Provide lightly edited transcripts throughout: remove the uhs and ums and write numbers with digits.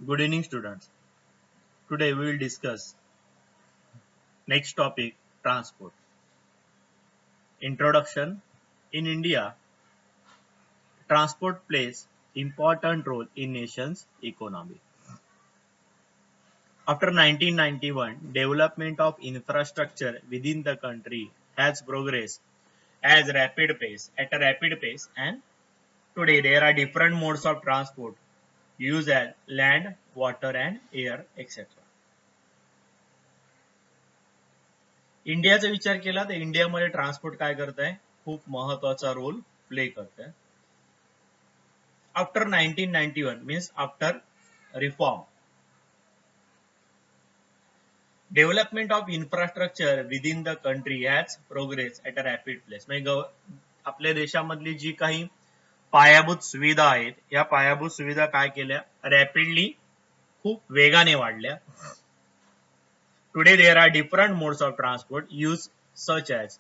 Good evening, students. Today we will discuss next topic, transport. Introduction. In India, transport plays important role in nation's economy. After 1991, development of infrastructure within the country has progressed at a rapid pace, and today there are different modes of transport used as land, water and air, etc. इंडियाचा विचार केला तर इंडियामध्ये transport काय करत आहे, खूप महत्वाचा रोल प्ले करत आहे. After 1991 means after reform, development of infrastructure within the country has progress at a rapid place. म्हणजे आपल्या देशामधली जी काही पायाभूत सुविधा आहेत, या पायाभूत सुविधा काय केल्या, रॅपिडली खूप वेगाने वाढल्या. Today there are different modes of transport used such as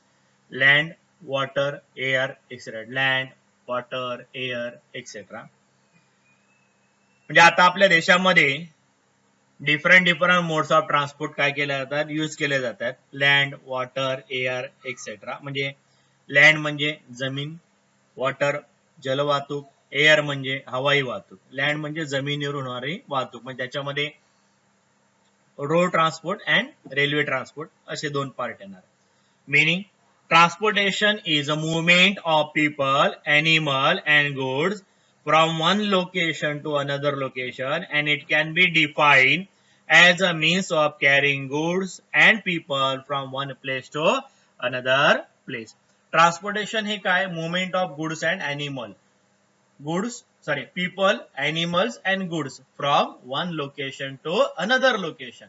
land, water, air, etc. Land, water, air, etc. म्हणजे आता आपल्या देशामध्ये डिफरंट मोड्स ऑफ ट्रान्सपोर्ट काय केले जातात, यूज केले जातात. Land, water, air, etcetera. म्हणजे लँड म्हणजे जमीन, वॉटर जलवाहतूक, एअर म्हणजे हवाई वाहतूक. लँड म्हणजे जमिनीवरून होणारी वाहतूक, म्हणजे त्याच्यामध्ये road transport and railway transport असे दोन पार्ट येणार. Meaning transportation is a movement of people, animal and goods from one location to another location and it can be define as a means of carrying goods and people from one place to another place. Transportation हे काय, movement of goods and people, animals and goods from one location to another location.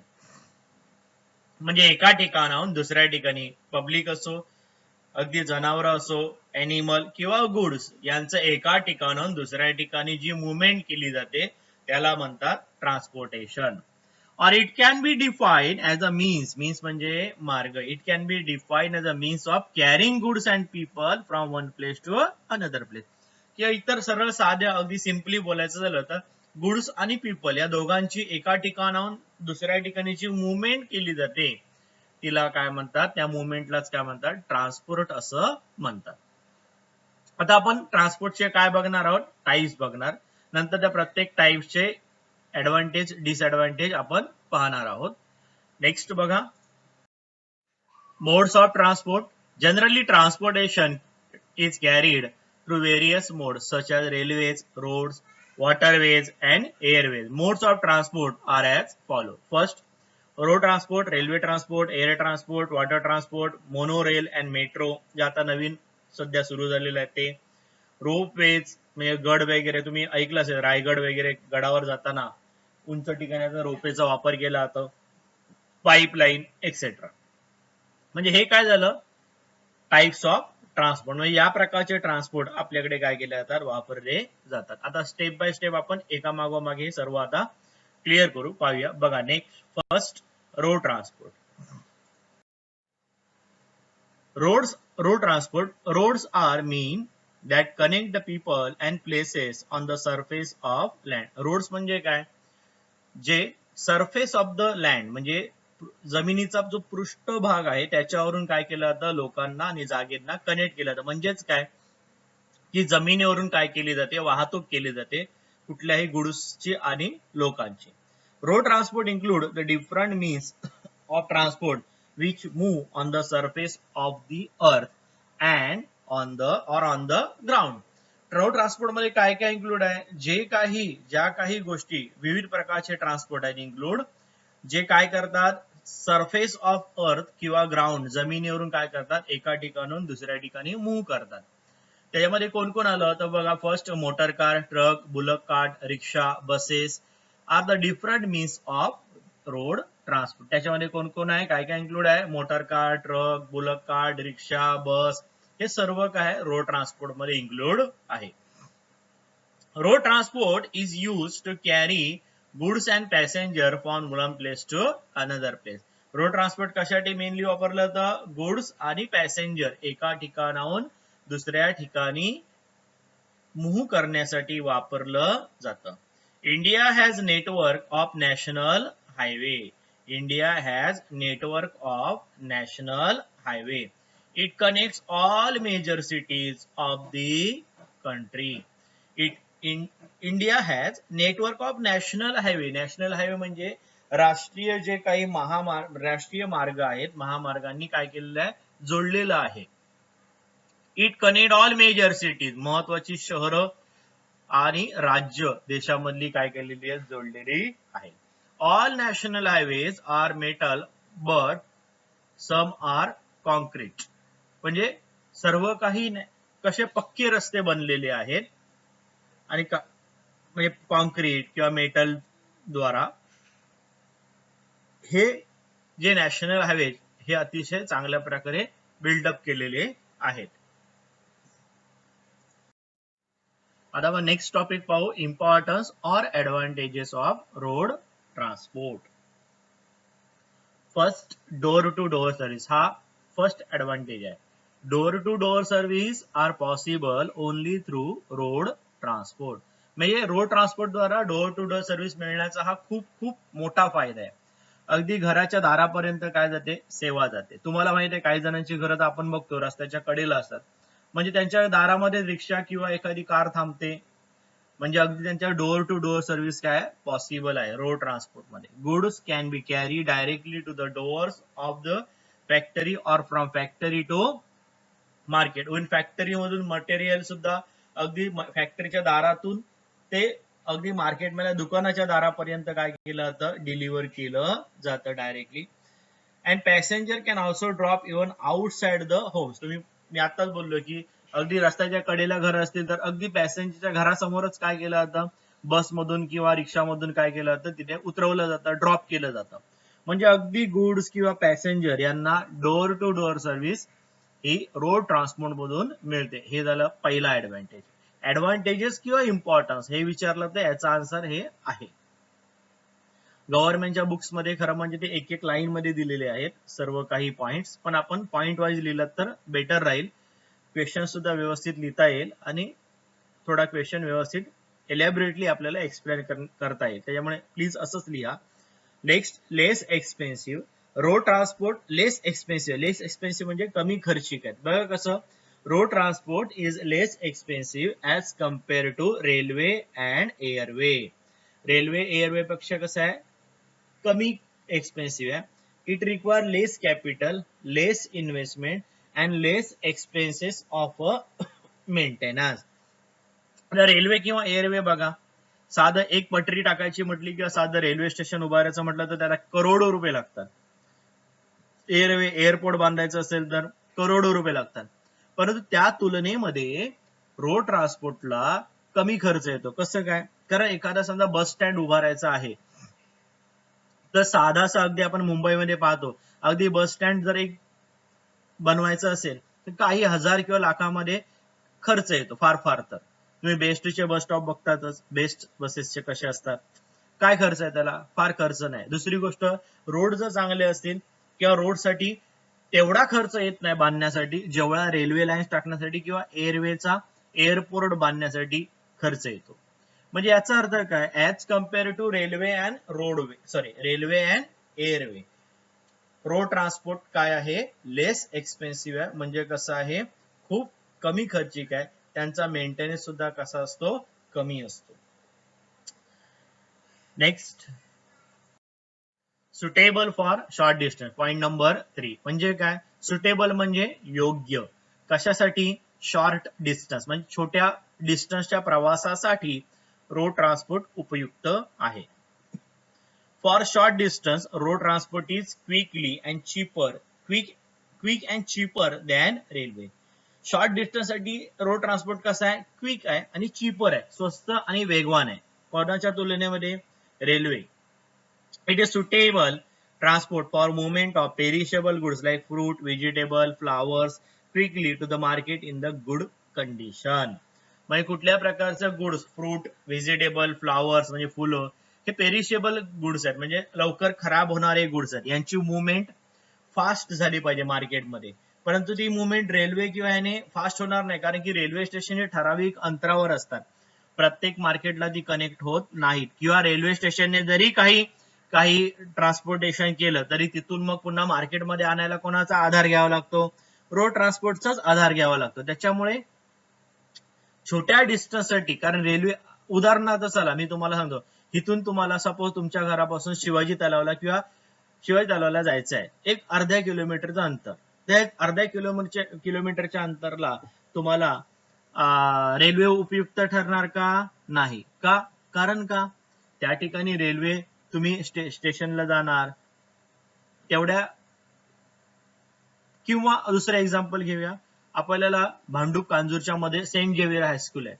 म्हणजे एका ठिकाणाहून दुसऱ्या ठिकाणी public असो, अगदी जनावर असो, एनिमल किंवा गुड्स यांचं एका ठिकाणाहून दुसऱ्या ठिकाणी जी मुवमेंट केली जाते त्याला म्हणतात transportation. or it can be defined as a means म्हणजे मार्ग. it can be defined as a means of carrying goods and people from one place to another place. किंवा इतर सरळ साध्या अगदी सिम्पली बोलायचं झालं तर गुड्स आणि पीपल या दोघांची एका ठिकाणाहून दुसऱ्या ठिकाणीची मुवमेंट केली जाते, तिला काय म्हणतात, त्या मुवमेंटलाच काय म्हणतात, ट्रान्सपोर्ट असं म्हणतात. आता आपण ट्रान्सपोर्टचे काय बघणार आहोत, टाइप्स बघणार. नंतर त्या प्रत्येक टाइप्सचे ऍडव्हान्टेज डिसएडव्हान्टेज आपण पाहणार आहोत. नेक्स्ट बघा, modes of transport. Generally transportation is carried through various modes such as railways, roads, waterways and airways. Modes of transport are as follow. First, road transport, railway transport, air transport, water transport, monorail and metro. जे आता नवीन सध्या सुरू झालेलं आहे ते. Ropeways म्हणजे गड वगैरे तुम्ही ऐकलं असेल, रायगड वगैरे गडावर जाताना उंच ठिकाणाचा रोपवेचा वापर केला जातो. Pipeline etcetera. म्हणजे हे काय झालं, टाइप्स ऑफ ट्रान्सपोर्ट. म्हणजे या प्रकारचे ट्रान्सपोर्ट आपल्याकडे काय केले जातात, वापरले जातात. आता स्टेप बाय स्टेप आपण एका मागोमागे सर्व आता क्लिअर करू, पाहूया. बघा, next first road transport. Road transport. Roads are mean that connect the people and places on the surface of land. Roads म्हणजे काय, जे सरफेस ऑफ द लँड म्हणजे जमिनीचा जो पृष्ठभाग आहे त्याच्यावरून काय केलं जातं, लोकांना आणि जागेंना कनेक्ट केलं जातं. म्हणजेच काय की जमिनीवरून काय केली जाते, वाहतूक केली जाते कुठल्याही गुड्सची आणि लोकांची. Road transport include the different means of transport which move on the surface of the earth and on the ground. Road transport मध्ये काय काय इन्क्लूड आहे, ज्या काही गोष्टी विविध प्रकारचे ट्रान्सपोर्ट आहेत इन्क्लूड, जे काय करतात, सरफेस ऑफ अर्थ किंवा ग्राउंड जमिनीवरून काय करतात, एका ठिकाणून दुसऱ्या ठिकाणी मूव्ह करतात. त्याच्यामध्ये कोण कोण आलं तर बघा, first motor car, truck, bullock cart, rickshaw, buses are the different means of road transport. त्याच्यामध्ये कोण कोण आहे, काय काय इन्क्लूड आहे, motor car, truck, bullock cart, rickshaw, bus, हे सर्व काय रोड ट्रान्सपोर्ट मध्ये इन्क्लूड आहे. Road transport is use to carry goods and passenger from one place to another place. Road transport कशासाठी मेनली वापरलं जातं, गुड्स आणि पॅसेंजर एका ठिकाणाहून दुसऱ्या ठिकाणी मूव्ह करण्यासाठी वापरलं जातं. India has network of national highway. India has network of national highway. It connects all major cities of the country. It in India has network of national highway. National highway म्हणजे राष्ट्रीय जे काही राष्ट्रीय मार्ग आहेत, महामार्गांनी काय केलेलं आहे, जोडलेलं आहे. It connect all major cities, महत्वाची शहरं आणि राज्य देशामधली काय केलेली आहे, जोडलेली आहे. All national highways are metal but some are concrete. म्हणजे सर्व काही कसे पक्के रस्ते बनलेले आहेत आणि म्हणजे कॉन्क्रीट किंवा मेटल द्वारा. हे जे नॅशनल हायवे हे अतिशय चांगल्या प्रकारे बिल्डअप केलेले आहेत. आता आपण नेक्स्ट टॉपिक पाहू, इम्पॉर्टन्स और advantages of road transport. First, door to door service. हा फर्स्ट ऍडव्हान्टेज आहे. Door to door service are possible only through road transport. म्हणजे रोड ट्रान्सपोर्ट द्वारा डोर टू डोर सर्व्हिस मिळण्याचा हा खूप खूप मोठा फायदा आहे. अगदी घराच्या दारापर्यंत काय जाते, सेवा जाते. तुम्हाला माहिती आहे काही जणांची घरं आपण बघतो रस्त्याच्या कडेला असतात, म्हणजे त्यांच्या दारामध्ये रिक्षा किंवा एखादी कार थांबते, म्हणजे अगदी त्यांच्या डोर टू डोर सर्व्हिस काय पॉसिबल आहे रोड ट्रान्सपोर्ट मध्ये. Goods can be carry directly to the doors of the factory or from factory to market. In factory मधून मटेरियल सुद्धा अगदी फॅक्टरीच्या दारातून ते अगदी मार्केटमध्ये दुकानाच्या दारापर्यंत काय केलं जातं, डिलिव्हर केलं जातं directly. And passenger can also drop even outside the homes. मी आताच बोललो की अगदी रस्त्याच्या कडेला घर असतील तर अगदी पॅसेंजरच्या घरासमोरच काय केलं जातं, बसमधून किंवा रिक्षामधून काय केलं जातं, तिथे उतरवलं जातं, ड्रॉप केलं जातं. म्हणजे अगदी गुड्स किंवा पॅसेंजर यांना डोर टू डोर सर्व्हिस ही रोड ट्रान्सपोर्ट मधून मिळते. हे झालं पहिला ऍडव्हान्टेज. ऍडव्हान्टेजेस किंवा इम्पॉर्टन्स हे विचारलं तर याचा आन्सर हे आहे. गव्हर्नमेंटच्या बुक्स मध्ये खरं म्हणजे ते एक एक लाईन मध्ये दिलेले आहेत सर्व काही पॉइंट्स, पण आपण पॉइंट वाईज लिहिलं तर बेटर राहील. क्वेश्चन सुद्धा व्यवस्थित लिहिता येईल आणि थोडा क्वेश्चन व्यवस्थित एलॅबोरेटली आपल्याला एक्सप्लेन करता येईल. त्याच्यामुळे प्लीज असंच लिहा. Next, less expensive. Road transport less expensive. Less expensive म्हणजे कमी खर्चिक आहेत. बघा कसं, road transport is less expensive as compare to railway and airway. Railway airway पेक्षा कसं आहे, कमी एक्सपेन्सिव्ह आहे. It require less capital, less investment and less expenses of maintenance. Railway किंवा एअरवे बघा, साधं एक पटरी टाकायची म्हटली किंवा साधं रेल्वे स्टेशन उभारायचं म्हटलं तर त्याला करोडो रुपये लागतात. एअरवे एअरपोर्ट बांधायचं असेल तर करोडो रुपये लागतात. परंतु त्या तुलनेमध्ये रोड ट्रान्सपोर्टला कमी खर्च येतो. कसं काय, कारण एखादा समजा बस स्टँड उभारायचा आहे तर साधासा अगदी आपण मुंबईमध्ये पाहतो, अगदी बस स्टँड जर एक बनवायचं असेल तर काही हजार किंवा लाखामध्ये खर्च येतो फार फार तर. तुम्ही बेस्टचे बस स्टॉप बघतातच, बेस्ट बसेसचे कसे असतात, काय खर्च आहे त्याला, फार खर्च नाही. दुसरी गोष्ट, रोड जर चांगले असतील किंवा रोडसाठी तेवढा खर्च येत नाही बांधण्यासाठी जेवढा रेल्वे लाईन्स टाकण्यासाठी किंवा एअरवेचा एअरपोर्ट बांधण्यासाठी खर्च येतो. म्हणजे याचा अर्थ काय, as compare to railway and railway and airway, road transport काय आहे, लेस एक्सपेन्सिव्ह आहे. म्हणजे कसं आहे, खूप कमी खर्चिक आहे. त्यांचा मेंटेनन्स सुद्धा कसा असतो, कमी असतो. Next, suitable for short distance. Point number 3 म्हणजे काय, सुटेबल म्हणजे योग्य. कशासाठी, शॉर्ट डिस्टन्स म्हणजे छोट्या डिस्टन्सच्या प्रवासासाठी रोड ट्रान्सपोर्ट उपयुक्त आहे. For short distance road transport is quick and cheaper than railway. Short distance साठी रोड ट्रान्सपोर्ट कसा आहे, क्विक आहे आणि चीपर आहे, स्वस्त आणि वेगवान आहे. कोणाच्या तुलनेमध्ये, railway. It is suitable transport for movement of perishable goods like fruit, vegetable, flowers quickly to the market in the good condition. म्हणजे कुठल्या प्रकारचं गुड्स, फ्रूट, व्हेजिटेबल, फ्लावर्स म्हणजे फुलं, हे पेरिशेबल गुड्स आहेत, म्हणजे लवकर खराब होणारे गुड्स आहेत. यांची मुवमेंट फास्ट झाली पाहिजे मार्केटमध्ये. परंतु ती मुवमेंट रेल्वे किंवा याने फास्ट होणार नाही, कारण की रेल्वे स्टेशन हे ठराविक अंतरावर असतात. प्रत्येक मार्केटला ती कनेक्ट होत नाहीत, किंवा रेल्वे स्टेशनने जरी काही काही ट्रान्सपोर्टेशन केलं तरी तिथून मग पुन्हा मार्केटमध्ये आणायला कोणाचा आधार घ्यावा लागतो, रोड ट्रान्सपोर्टचाच आधार घ्यावा लागतो. त्याच्यामुळे छोट्या डिस्टन्ससाठी, कारण रेल्वे उदाहरणार्थ चला मी तुम्हाला सांगतो, इथून तुम्हाला सपोज तुमच्या घरापासून शिवाजी तलावला किंवा शिवाजी तलावला जायचं आहे, एक अर्ध्या किलोमीटरचं अंतर. त्या अर्ध्या किलोमीटरच्या अंतरला तुम्हाला रेल्वे उपयुक्त ठरणार का? नाही. का? कारण का त्या ठिकाणी रेल्वे तुम्ही स्टेशनला जाणार तेवढ्या, किंवा दुसरं एक्झाम्पल घेऊया, आपल्याला भांडूप कांजूरच्या मध्ये सेंट झेवियर हायस्कूल आहे,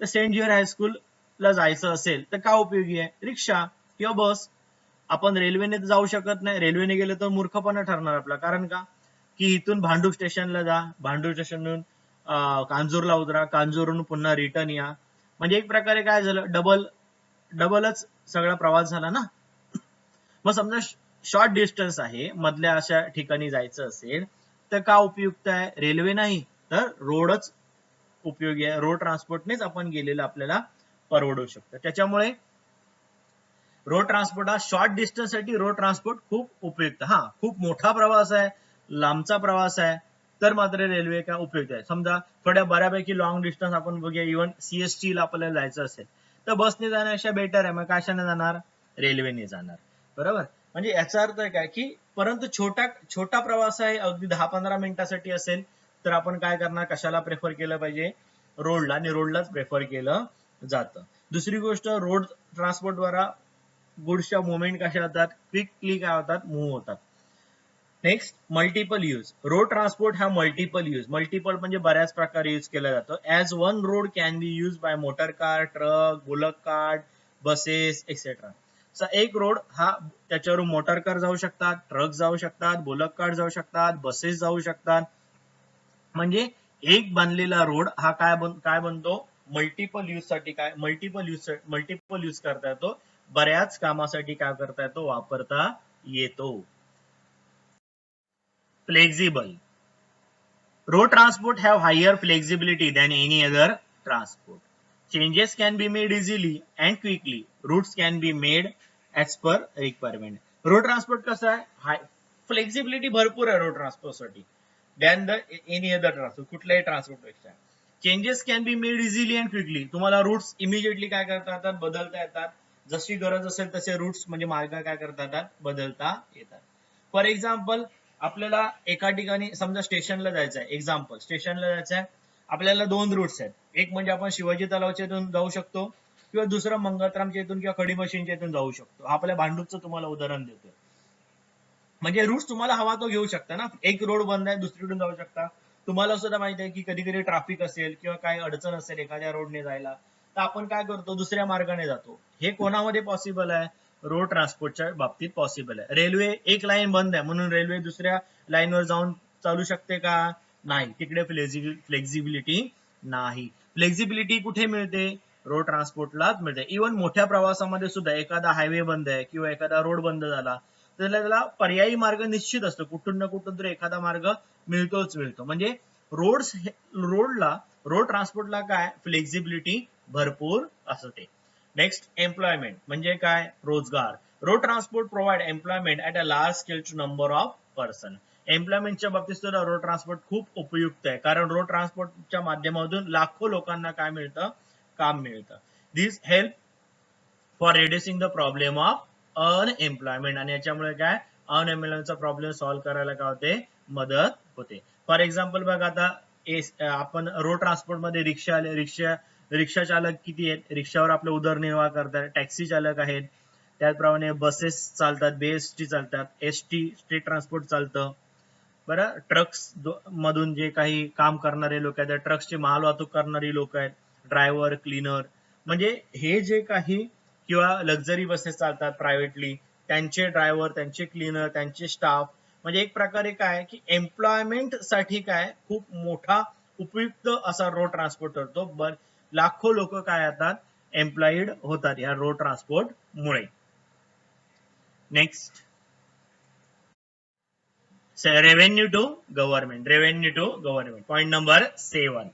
तर सेंट झेवियर हायस्कूलला जायचं असेल तर का उपयोगी आहे? रिक्षा किंवा बस. आपण रेल्वेने जाऊ शकत नाही, रेल्वेने गेलं तर मूर्खपणा ठरणार आपला. कारण का? की इथून भांडूप स्टेशनला जा, भांडूप स्टेशनवरून कांजूरला उतरा, कांजूरवरून पुन्हा रिटर्न या, म्हणजे एक प्रकारे काय झालं, डबलच सगळा प्रवास झाला ना. मग समजा शॉर्ट डिस्टन्स आहे, मधल्या अशा ठिकाणी जायचं असेल तर का उपयुक्त आहे? रेल्वे नाही तर रोडच उपयोगी आहे. रोड ट्रान्सपोर्टनेच आपण गेलेलं आपल्याला परवडू शकतं. त्याच्यामुळे रोड ट्रान्सपोर्ट हा शॉर्ट डिस्टन्स साठी रोड ट्रान्सपोर्ट खूप उपयुक्त. हा खूप मोठा प्रवास आहे, लांबचा प्रवास आहे, तर मात्र रेल्वे काय उपयुक्त आहे. समजा थोड्या बऱ्यापैकी लॉंग डिस्टन्स आपण बघूया, इव्हन सीएसटी ला आपल्याला जायचं असेल तर बसने जाण्यापेक्षा बेटर आहे, मग कशाने जाणार? रेल्वेने जाणार. बरोबर. म्हणजे याचा अर्थ काय की, परंतु छोटा प्रवास आहे, अगदी 10-15 मिनिटासाठी असेल तर आपण काय करणार? कशाला प्रेफर केलं पाहिजे? रोडला, आणि रोडलाच प्रेफर केलं जातं. दुसरी गोष्ट, रोड ट्रान्सपोर्ट द्वारा गुड्सच्या मुवमेंट कशा होतात? क्विकली काय होतात? मूव्ह होतात. Next, multiple use. Road transport हा मल्टिपल यूज, मल्टिपल म्हणजे बऱ्याच प्रकारे यूज केला जातो. As one road can be use by motor car, truck, bullock cart, buses etcetera. एक रोड हा, त्याच्यावरून मोटर कार जाऊ शकतात, ट्रक जाऊ शकतात, बुलक कार्ट जाऊ शकतात, बसेस जाऊ शकतात. म्हणजे एक बनलेला रोड हा काय बनतो? मल्टिपल यूज साठी, काय मल्टिपल यूज करता येतो, बऱ्याच कामासाठी काय करता येतो? वापरता येतो. Flexible. Road transport have higher flexibility than any other transport. Changes can be made easily and quickly. Routes can be made as per requirement. Road transport कसा आहे? फ्लेक्झिबिलिटी भरपूर आहे रोड ट्रान्सपोर्ट साठी than the any other transport, कुठल्याही transport पेक्षा. Changes can be made easily and quickly. तुम्हाला roots immediately काय करता येतात? बदलता येतात. जशी गरज असेल तसे रूट्स म्हणजे मार्ग काय करता येतात? बदलता येतात. फॉर एक्झाम्पल, आपल्याला एका ठिकाणी समजा स्टेशनला जायचं आहे, एक्झाम्पल स्टेशनला जायचं आहे, आपल्याला 2 रूट्स आहेत. एक म्हणजे आपण शिवाजी तलावच्या इथून जाऊ शकतो, किंवा दुसरं मंगळरामच्या इथून किंवा खडी मशीनच्या इथून जाऊ शकतो. आपल्या भांडूपचं तुम्हाला उदाहरण देतोय. म्हणजे रूट्स तुम्हाला हवा तो घेऊ शकता ना. एक रोड बंद आहे, दुसरीकडून जाऊ शकता. तुम्हाला सुद्धा माहिती आहे की कधी कधी ट्रॅफिक असेल किंवा काही अडचण असेल एखाद्या रोडने जायला, तर आपण काय करतो? दुसऱ्या मार्गाने जातो. हे कोणामध्ये पॉसिबल आहे? रोड ट्रान्सपोर्टच्या बाबतीत पॉसिबल आहे. रेल्वे एक लाईन बंद आहे म्हणून रेल्वे दुसऱ्या लाईनवर जाऊन चालू शकते का? नाही. तिकडे फ्लेक्झिबिलिटी नाही. फ्लेक्झिबिलिटी कुठे मिळते? रोड ट्रान्सपोर्टलाच मिळते. इव्हन मोठ्या प्रवासामध्ये सुद्धा एखादा हायवे बंद आहे किंवा एखादा रोड बंद झाला तर त्याला पर्यायी मार्ग निश्चित असतो, कुठून ना कुठून तरी एखादा मार्ग मिळतो. म्हणजे रोड ट्रान्सपोर्टला काय? फ्लेक्झिबिलिटी भरपूर असते. नेक्स्ट, एम्प्लॉयमेंट म्हणजे काय? रोजगार. Road transport provide employment at a large scale to number of person. एम्प्लॉयमेंटच्या बाबतीत सुद्धा रोड ट्रान्सपोर्ट खूप उपयुक्त आहे, कारण रोड ट्रान्सपोर्टच्या माध्यमातून लाखो लोकांना काय मिळतं? काम मिळतं. This help for reducing the problem of unemployment. आणि याच्यामुळे काय? अनएम्प्लॉयमेंटचा प्रॉब्लेम सॉल्व्ह करायला काय होते? मदत होते. फॉर एक्झाम्पल बघा, आता आपण रोड ट्रान्सपोर्ट मध्ये रिक्षा चालक किती आहेत? रिक्षावर आपले उदरनिर्वाह करतात. टॅक्सी चालक आहेत, त्याचप्रमाणे बसेस चालतात, बीएसटी चालतात, एसटी स्टेट ट्रान्सपोर्ट चालतं. बरं, ट्रक्स मधून जे काही काम करणारे लोक आहेत, ट्रक्सची माल वाहतूक करणारी लोक आहेत, ड्रायव्हर, क्लीनर. म्हणजे हे जे काही, किंवा लक्झरी बसेस चालतात प्रायव्हेटली, त्यांचे ड्रायव्हर, त्यांचे क्लीनर, त्यांचे स्टाफ. म्हणजे एक प्रकारे काय की एम्प्लॉयमेंट साठी काय खूप मोठा उपयुक्त असा रोड ट्रान्सपोर्ट करतो. लाखो लोक काय होतात? एम्प्लॉईड होतात या रोड ट्रान्सपोर्ट मुळे. Next, revenue to government. Point number 7.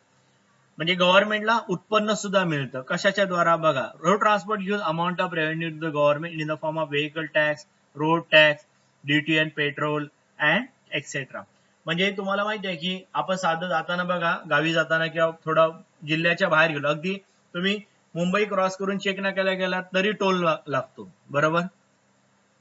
म्हणजे गव्हर्नमेंटला उत्पन्न सुद्धा मिळतं. कशाच्या द्वारा बघा, road transport use amount of revenue to the government in the form of vehicle tax, road tax, duty and petrol and etcetera. म्हणजे तुम्हाला माहिती आहे की आपण साधं जाताना बघा, गावी जाताना किंवा थोडं जिल्ह्याच्या बाहेर गेलो, अगदी तुम्ही मुंबई क्रॉस करून चेक न केला गेला तरी टोल लागतो, बरोबर.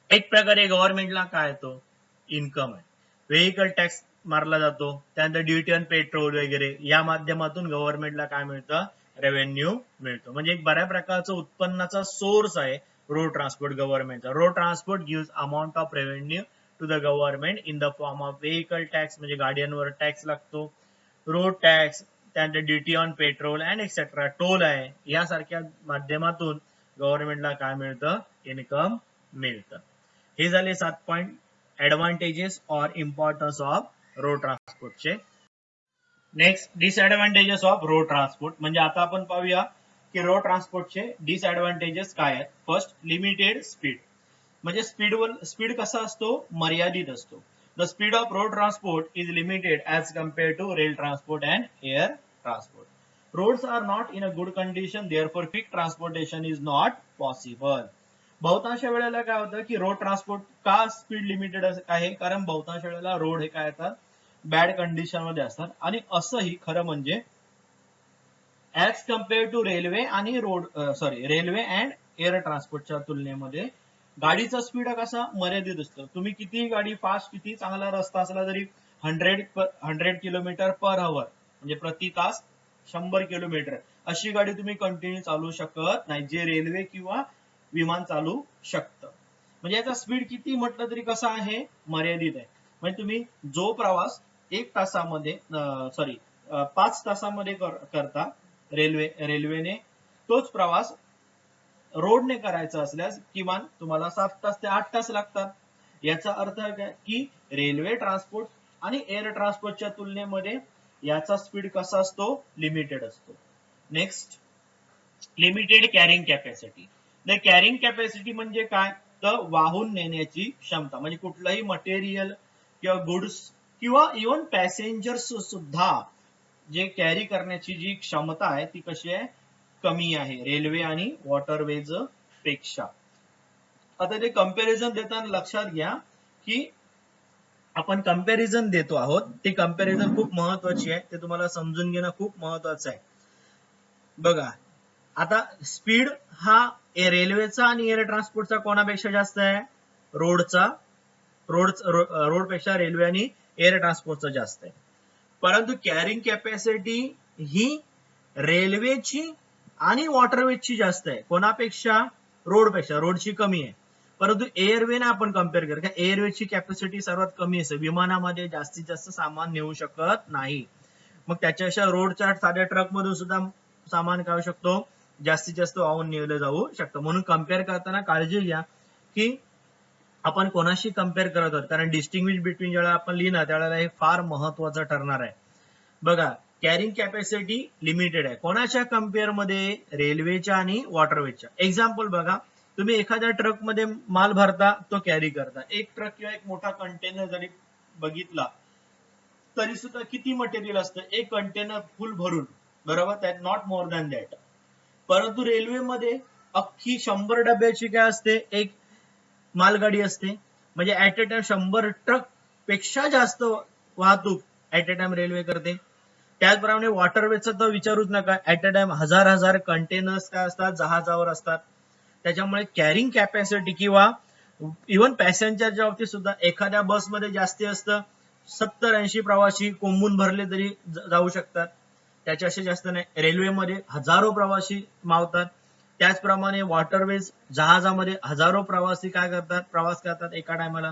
एक प्रकारे गव्हर्नमेंटला काय येतो, इन्कम आहे. व्हेकल टॅक्स मारला जातो, त्यानंतर ड्युटी ऑन पेट्रोल वगैरे या माध्यमातून गव्हर्नमेंटला काय मिळतं, रेव्हेन्यू मिळतो. म्हणजे एक बऱ्या प्रकारचा उत्पन्नाचा सोर्स आहे रोड ट्रान्सपोर्ट गव्हर्नमेंटचा. Road transport gives amount of revenue to the government in the form of vehicle tax, म्हणजे गाड्यांवर टॅक्स लागतो, रोड टॅक्स, त्यानंतर duty on petrol and etcetera, toll आहे, यासारख्या माध्यमातून गव्हर्नमेंटला काय मिळतं, इन्कम मिळतं. हे झाले 7 point advantages or importance of road ट्रान्सपोर्टचे. Next, disadvantages of road transport. म्हणजे आता आपण पाहूया की रोड ट्रान्सपोर्टचे डिसएडव्हान्टेजेस काय आहेत. First, limited speed. म्हणजे स्पीड कसा असतो, मर्यादित असतो. The speed of road transport is limited as compared to rail transport and air transport. Roads are not in a good condition, therefore quick transportation is not possible. बहुतांश वेळेला काय होतं की रोड ट्रान्सपोर्ट का स्पीड लिमिटेड आहे, कारण बहुतांश वेळेला रोड हे काय येतात, बॅड कंडिशन मध्ये असतात. आणि असंही खरं म्हणजे ऍज कम्पेअर टू रेल्वे आणि रेल्वे अँड एअर ट्रान्सपोर्टच्या तुलनेमध्ये गाडीचा स्पीड कसा मर्यादित असतो. तुम्ही किती गाडी फास्ट, किती चांगला रस्ता असला तरी 100 किलोमीटर पर आवर, म्हणजे प्रति तास 100 किलोमीटर अशी गाडी तुम्ही कंटिन्यू चालू शकत नाही, जे रेल्वे किंवा विमान चालू शकतं. म्हणजे याचा स्पीड किती म्हटलं तरी कसा आहे, मर्यादित आहे. म्हणजे तुम्ही जो प्रवास 1 तासामध्ये 5 तासामध्ये करता रेल्वेने, तोच प्रवास रोडने करायचा असल्यास किमान तुम्हाला 7 तास ते 8 तास लागतात. याचा अर्थ काय की रेल्वे ट्रान्सपोर्ट आणि एअर ट्रान्सपोर्टच्या तुलनेमध्ये याचा स्पीड कसा असतो, लिमिटेड असतो. Next, limited carrying capacity. The carrying capacity म्हणजे काय, तर वाहून नेण्याची क्षमता. म्हणजे कुठलंही मटेरियल किंवा गुड्स किंवा इव्हन पॅसेंजर्स सुद्धा जे कॅरी करण्याची जी क्षमता आहे ती कशी आहे, कमी आहे रेल्वे आणि वॉटरवेज पेक्षा. आता ते कंपॅरिझन देताना लक्षात घ्या की आपण कंपॅरिझन देतो आहोत, ते कंपॅरिझन खूप महत्वाची आहे, ते तुम्हाला समजून घेणं खूप महत्वाचं आहे. बघा, आता स्पीड हा रेल्वेचा आणि एअर ट्रान्सपोर्टचा कोणापेक्षा जास्त आहे, रोडचा. रोडपेक्षा रेल्वे आणि एअर ट्रान्सपोर्टचा जास्त आहे. परंतु कॅरिंग कॅपॅसिटी ही रेल्वेची आणि वॉटरवेजची जास्त आहे. कोणापेक्षा, रोडपेक्षा. रोडची कमी आहे. परंतु एअरवेने आपण कम्पेअर करू, एअरवेची कॅपॅसिटी सर्वात कमी असते, विमानामध्ये जास्तीत जास्त सामान नेऊ शकत नाही. मग त्याच्यापेक्षा रोडच्या साध्या ट्रक मधून सुद्धा सामान काय शकतो, जास्तीत जास्त वाहून नेलं जाऊ शकतं. म्हणून कम्पेअर करताना काळजी घ्या की आपण कोणाशी कम्पेअर करत आहोत, कारण डिस्टिंग्विश बिटवीन ज्यावेळेला आपण लिहिणार त्यावेळेला हे फार महत्वाचं ठरणार आहे. बघा, कॅरिंग कॅपॅसिटी लिमिटेड आहे कोणाच्या कम्पेअर मध्ये, रेल्वेच्या आणि वॉटरवेजच्या. एक्झाम्पल बघा, तुम्ही एखाद्या ट्रक मध्ये माल भरता, तो कॅरी करता. एक ट्रक किंवा एक मोठा कंटेनर जरी बघितला तरी सुद्धा किती मटेरियल असतं, एक कंटेनर फुल भरून, बरोबर, that not more than that. परंतु रेल्वेमध्ये अख्खी 100 डब्याची काय असते, एक मालगाडी असते. म्हणजे ऍट अ टाइम 100 ट्रक पेक्षा जास्त वाहतूक ऍट अ टाइम रेल्वे करते. त्याचप्रमाणे वॉटरवेजचा तर विचारूच नका, ऍट अ टाइम हजार कंटेनर्स काय असतात, जहाजावर असतात. त्याच्यामुळे कॅरिंग कॅपॅसिटी किंवा इव्हन पॅसेंजरच्या बाबतीत सुद्धा एखाद्या बसमध्ये जास्ती असतं, 70-80 प्रवासी कोंबून भरले तरी जाऊ शकतात, त्याच्याशी जास्त नाही. रेल्वेमध्ये हजारो प्रवासी मावतात. त्याचप्रमाणे वॉटरवेज जहाजामध्ये हजारो प्रवासी काय करतात, प्रवास करतात एका टायमाला.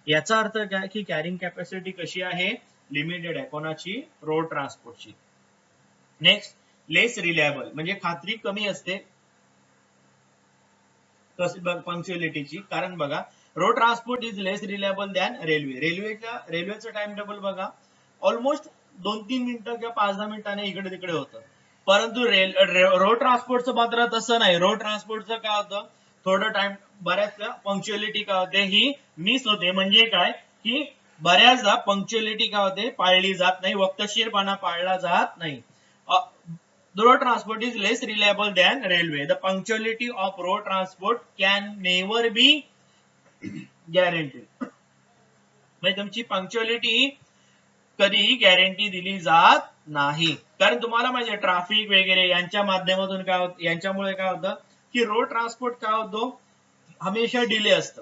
याचा अर्थ काय की कॅरिंग कॅपॅसिटी कशी आहे, लिमिटेड आहे. कोणाची, रोड ट्रान्सपोर्टची. नेक्स्ट, लेस रिलायबल. म्हणजे खात्री कमी असते पंक्च्युअलिटीची. कारण बघा, road transport is less reliable than railway. रेल्वेचं टाइम टेबल बघा, ऑलमोस्ट 2-3 मिनिटं किंवा 5-10 मिनिटांनी इकडे तिकडे होतं. परंतु रोड ट्रान्सपोर्टचं मात्र तसं नाही. रोड ट्रान्सपोर्टचं काय होतं, थोडं टाइम, बऱ्याचदा पंक्च्युअलिटी काय होते, ही मिस होते. म्हणजे काय की बऱ्याचदा पंक्च्युअलिटी काय होते, पाळली जात नाही, वक्तशीरपणा पाळला जात नाही. The road transport is less reliable than railway. The punctuality of road transport can never be guaranteed. म्हणजे तुमची पंक्च्युअलिटी कधीही गॅरंटी दिली जात नाही. कारण तुम्हाला म्हणजे ट्रॅफिक वगैरे यांच्या माध्यमातून काय होतं, यांच्यामुळे काय होतं की रोड ट्रान्सपोर्ट काय होतो, हमेशा डिले असतं.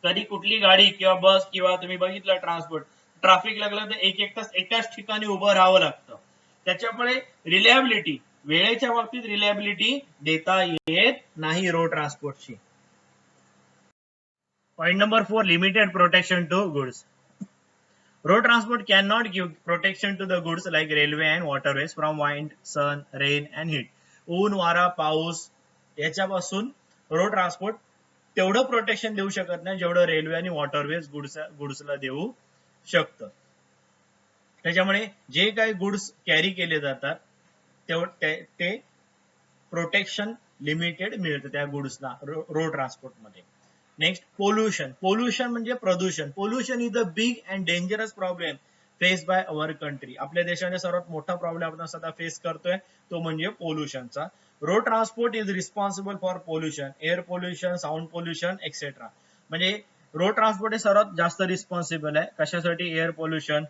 कधी कुठली गाडी किंवा बस किंवा तुम्ही बघितलं ट्रान्सपोर्ट, ट्रॅफिक लागलं तर एक एक तास एकाच ठिकाणी उभं राहावं लागतं. त्याच्यामुळे रिलायबिलिटी, वेळेच्या बाबतीत रिलायबिलिटी देता येत नाही रोड ट्रान्सपोर्टची. Point number 4, limited protection to goods. Road transport cannot give protection to the goods like railway and waterways from wind, sun, rain and heat. ऊन, वारा, पाऊस याच्यापासून रोड ट्रान्सपोर्ट तेवढं प्रोटेक्शन देऊ शकत नाही जेवढं रेल्वे आणि वॉटरवेज गुड्सला देऊ शकतं. त्याच्यामुळे जे काही गुड्स कॅरी केले जातात ते प्रोटेक्शन लिमिटेड मिळतं त्या गुड्सला रोड ट्रान्सपोर्ट मध्ये. Next, pollution. पोल्युशन म्हणजे प्रदूषण. Pollution is a big and dangerous problem face by our country. आपल्या देशाने सर्वात मोठा प्रॉब्लेम आपण सध्या फेस करतोय तो म्हणजे पोल्युशनचा. Road transport is responsible for pollution, air pollution, sound pollution etcetera. म्हणजे रोड ट्रान्सपोर्ट हे सर्वात जास्त रिस्पॉन्सिबल आहे. कशासाठी? Air pollution,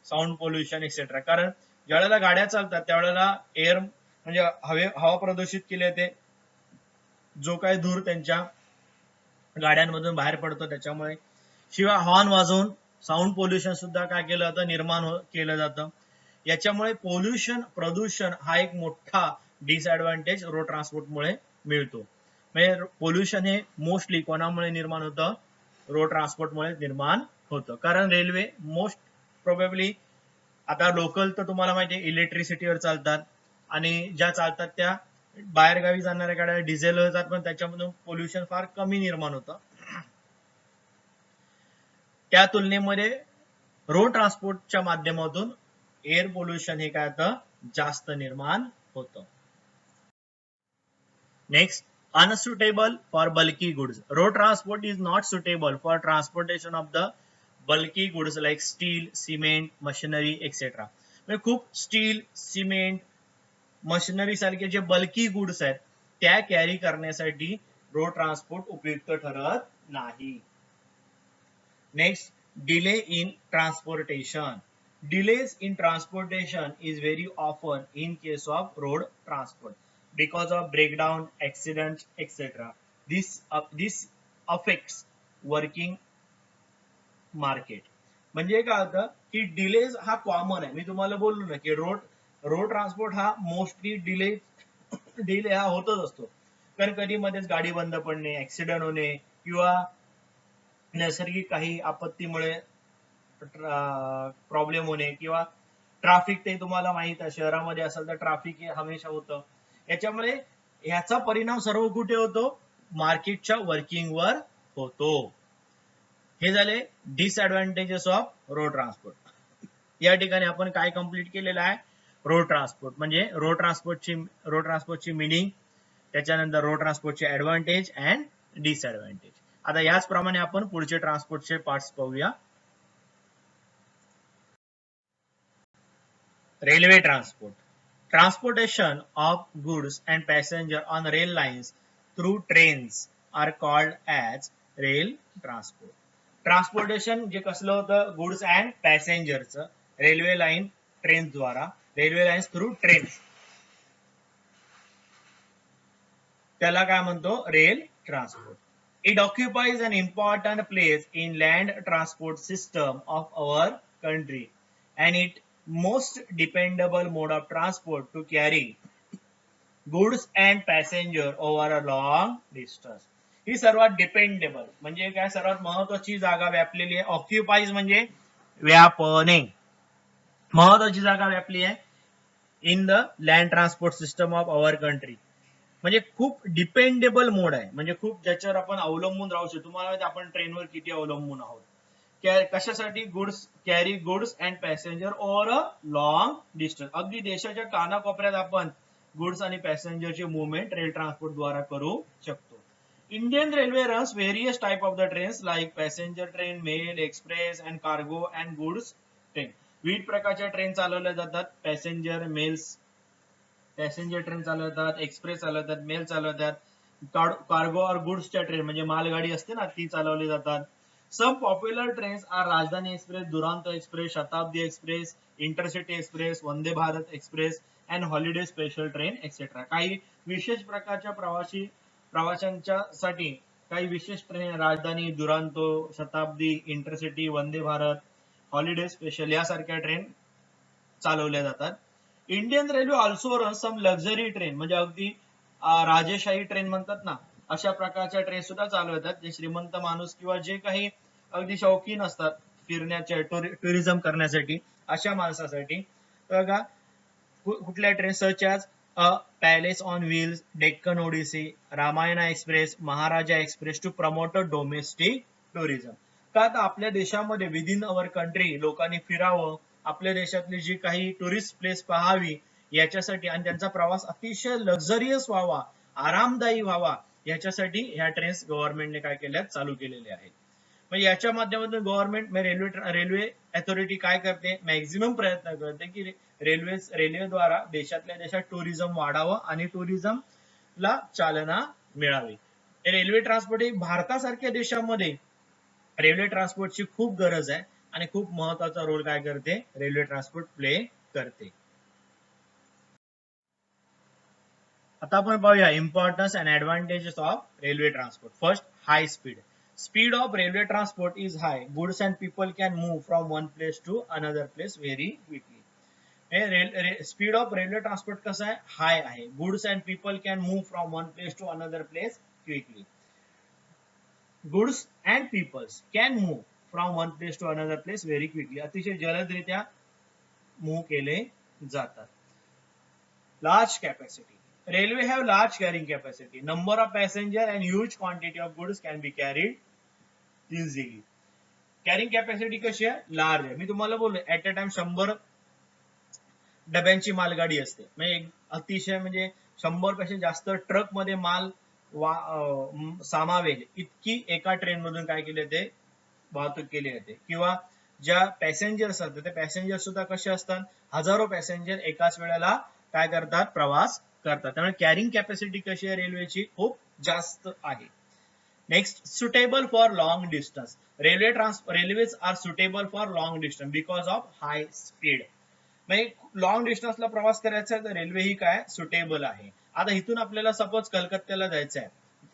sound pollution etcetera. कारण ज्यावेळेला गाड्या चालतात त्यावेळेला एअर म्हणजे हवा प्रदूषित केली जाते. जो काही धूर त्यांच्या गाड्यांमधून बाहेर पडतो त्याच्यामुळे. शिवाय हॉर्न वाजवून साऊंड पोल्युशन सुद्धा काय केलं जातं, निर्माण केलं जातं. याच्यामुळे पोल्युशन, प्रदूषण हा एक मोठा डिसएडव्हान्टेज रोड ट्रान्सपोर्टमुळे मिळतो. म्हणजे पोल्युशन हे मोस्टली कोणामुळे निर्माण होतं? रोड ट्रान्सपोर्टमुळे निर्माण होतं. कारण रेल्वे मोस्ट प्रोबेबली आता लोकल तर तुम्हाला माहिती आहे इलेक्ट्रिसिटीवर चालतात आणि ज्या चालतात त्या बाहेरगावी जाणाऱ्या गाड्या डिझेलवर जातात, पण त्याच्यामधून पोल्युशन फार कमी निर्माण होतं. त्या तुलनेमध्ये रोड ट्रान्सपोर्टच्या माध्यमातून एअर पोल्युशन हे काय होतं, जास्त निर्माण होतं. Next, unsuitable for bulky goods. Road transport is not suitable for transportation of the bulky goods like steel, cement, machinery etcetera. म्हणजे खूप स्टील, सिमेंट, मशिनरी सारखे जे बल्की गुड्स आहेत त्या कॅरी करण्यासाठी रोड ट्रान्सपोर्ट उपयुक्त ठरत नाही. Next, delay in transportation. Delays in transportation is very often in case of road transport because of breakdown, accidents, etc. This affects working market. म्हणजे काय होतं की डिलेज हा कॉमन आहे. मी तुम्हाला बोललो ना की रोड ट्रान्सपोर्ट हा मोस्टली डिले हा होतच असतो. कारण कधी मध्येच गाडी बंद पडणे, ऍक्सिडेंट होणे किंवा नैसर्गिक काही आपत्तीमुळे प्रॉब्लेम होणे किंवा ट्रॅफिक, ते तुम्हाला माहित आहे शहरामध्ये असेल तर ट्रॅफिक हे हमेशा होतं. याच्यामुळे याचा परिणाम सर्व कुठे होतो? मार्केटच्या वर्किंग वर होतो. हे झाले डिसएडव्हान्टेजेस ऑफ रोड ट्रान्सपोर्ट. या ठिकाणी आपण काय कंप्लीट केलेलं आहे? रोड ट्रान्सपोर्ट म्हणजे रोड ट्रान्सपोर्टची मिनिंग, त्याच्यानंतर रोड ट्रान्सपोर्टचे ऍडव्हान्टेज अँड डिसएडव्हान्टेज. आता याचप्रमाणे आपण पुढचे ट्रान्सपोर्टचे पार्ट्स पाहूया. Railway transport. Transportation of goods and passenger on rail lines through trains are called as rail transport. Transportation जे कसलं होतं? गुड्स अँड पॅसेंजरचं रेल्वे लाईन ट्रेन द्वारा, रेल्वे लाईन्स थ्रू ट्रेन्स, त्याला काय म्हणतो? Rail transport. It occupies an important place in land transport system of our country and it most dependable mode of transport to carry goods and passenger over a long distance. ही सर्वात dependable म्हणजे काय, सर्वात महत्वाची जागा व्यापलेली आहे. Occupies म्हणजे व्यापणे, महत्वाची जागा व्यापली आहे in the land transport system of our country. म्हणजे खूप डिपेंडेबल मोड आहे, म्हणजे खूप ज्याच्यावर आपण अवलंबून राहू शकतो. तुम्हाला आपण ट्रेनवर किती अवलंबून आहोत. कशासाठी? Carry goods and passenger over a long distance. अगदी देशाच्या कानाकोपऱ्यात आपण गुड्स आणि पॅसेंजरची मुवमेंट रेल ट्रान्सपोर्ट द्वारा करू शकतो. Indian railway runs various type of the trains like passenger train, mail, express and cargo and goods train. विविध प्रकारच्या ट्रेन चालवल्या जातात. पॅसेंजर, मेल्स पॅसेंजर ट्रेन चालवतात, एक्सप्रेस चालवतात, मेल चालवतात, कार्गो और गुड्सच्या ट्रेन म्हणजे मालगाडी असते ना ती चालवली जातात. Some popular trains are Rajdhani express, Duronto express, Shatabdi express, intercity express, Vande Bharat express and holiday special train etcetera. काही विशेष प्रकारच्या प्रवाशांच्यासाठी काही विशेष train Rajdhani, Duronto, Shatabdi, intercity, Vande Bharat, holiday special यासारख्या ट्रेन चालवल्या जातात. Indian railway also run some luxury train म्हणजे अगदी राजेशाही ट्रेन म्हणतात ना अशा प्रकारच्या ट्रेन सुद्धा चालवतात, जे श्रीमंत माणूस किंवा जे काही अगदी शौकीन असतात फिरण्याच्या टुरिझम करण्यासाठी अशा माणसासाठी. बघा कुठल्या train such as Palace on Wheels, Deccan Odyssey, Ramayana Express, Maharaja Express to promote domestic tourism. का तर आपल्या देशामध्ये विदिन अवर कंट्री लोकांनी फिरावं, आपल्या देशातली जी काही टुरिस्ट प्लेस पाहावी याच्यासाठी आणि त्यांचा प्रवास अतिशय लक्झरियस व्हावा, आरामदायी व्हावा याच्यासाठी ह्या ट्रेन्स गव्हर्नमेंटने काय केल्या चालू केलेल्या आहेत. म्हणजे याच्या माध्यमातून गव्हर्नमेंट रेल्वे अथॉरिटी काय करते, मॅक्झिमम प्रयत्न करते की रेल्वेद्वारा देशातल्या देशात टुरिझम वाढावं आणि टुरिझमला चालना मिळावी. रेल्वे ट्रान्सपोर्ट ही भारतासारख्या देशामध्ये रेल्वे ट्रान्सपोर्टची खूप गरज आहे आणि खूप महत्वाचा रोल काय करते, रेल्वे ट्रान्सपोर्ट प्ले करते. आता आपण पाहूया importance and advantages of railway transport. First, high speed. Speed of railway transport is high. Goods and people can move from one place to another place very quickly. Speed of railway transport कसं आहे, high आहे. Goods and people can move from one place to another place quickly. Goods and peoples can move from one place to another place very quickly. अतिशय जलदरित्या move केले जातात. Large capacity. Railway have large carrying capacity. Number of passenger and huge quantity of goods can be carried easily. Carrying capacity कशी आहे, large आहे. मी तुम्हाला बोललो at a time 100 डब्यांची मालगाडी असते, म्हणजे अतिशय म्हणजे 100 पेक्षा जास्त ट्रक मध्ये माल सामावेल इतकी एका ट्रेन मधून काय केले ते वाहतूक केली जाते. किंवा ज्या पॅसेंजर्स असतात ते पॅसेंजर सुद्धा कसे असतात, हजारो पॅसेंजर एकाच वेळेला काय करतात, प्रवास करतात. त्यामुळे कॅरिंग कॅपॅसिटी कशी आहे रेल्वेची, खूप जास्त आहे. Next, suitable for long distance. Railways are suitable for long distance because of high speed. म्हणजे लॉंग डिस्टन्सला प्रवास करायचा आहे तर रेल्वे ही काय सुटेबल आहे. आता इथून आपल्याला सपोज कलकत्त्याला जायचं आहे,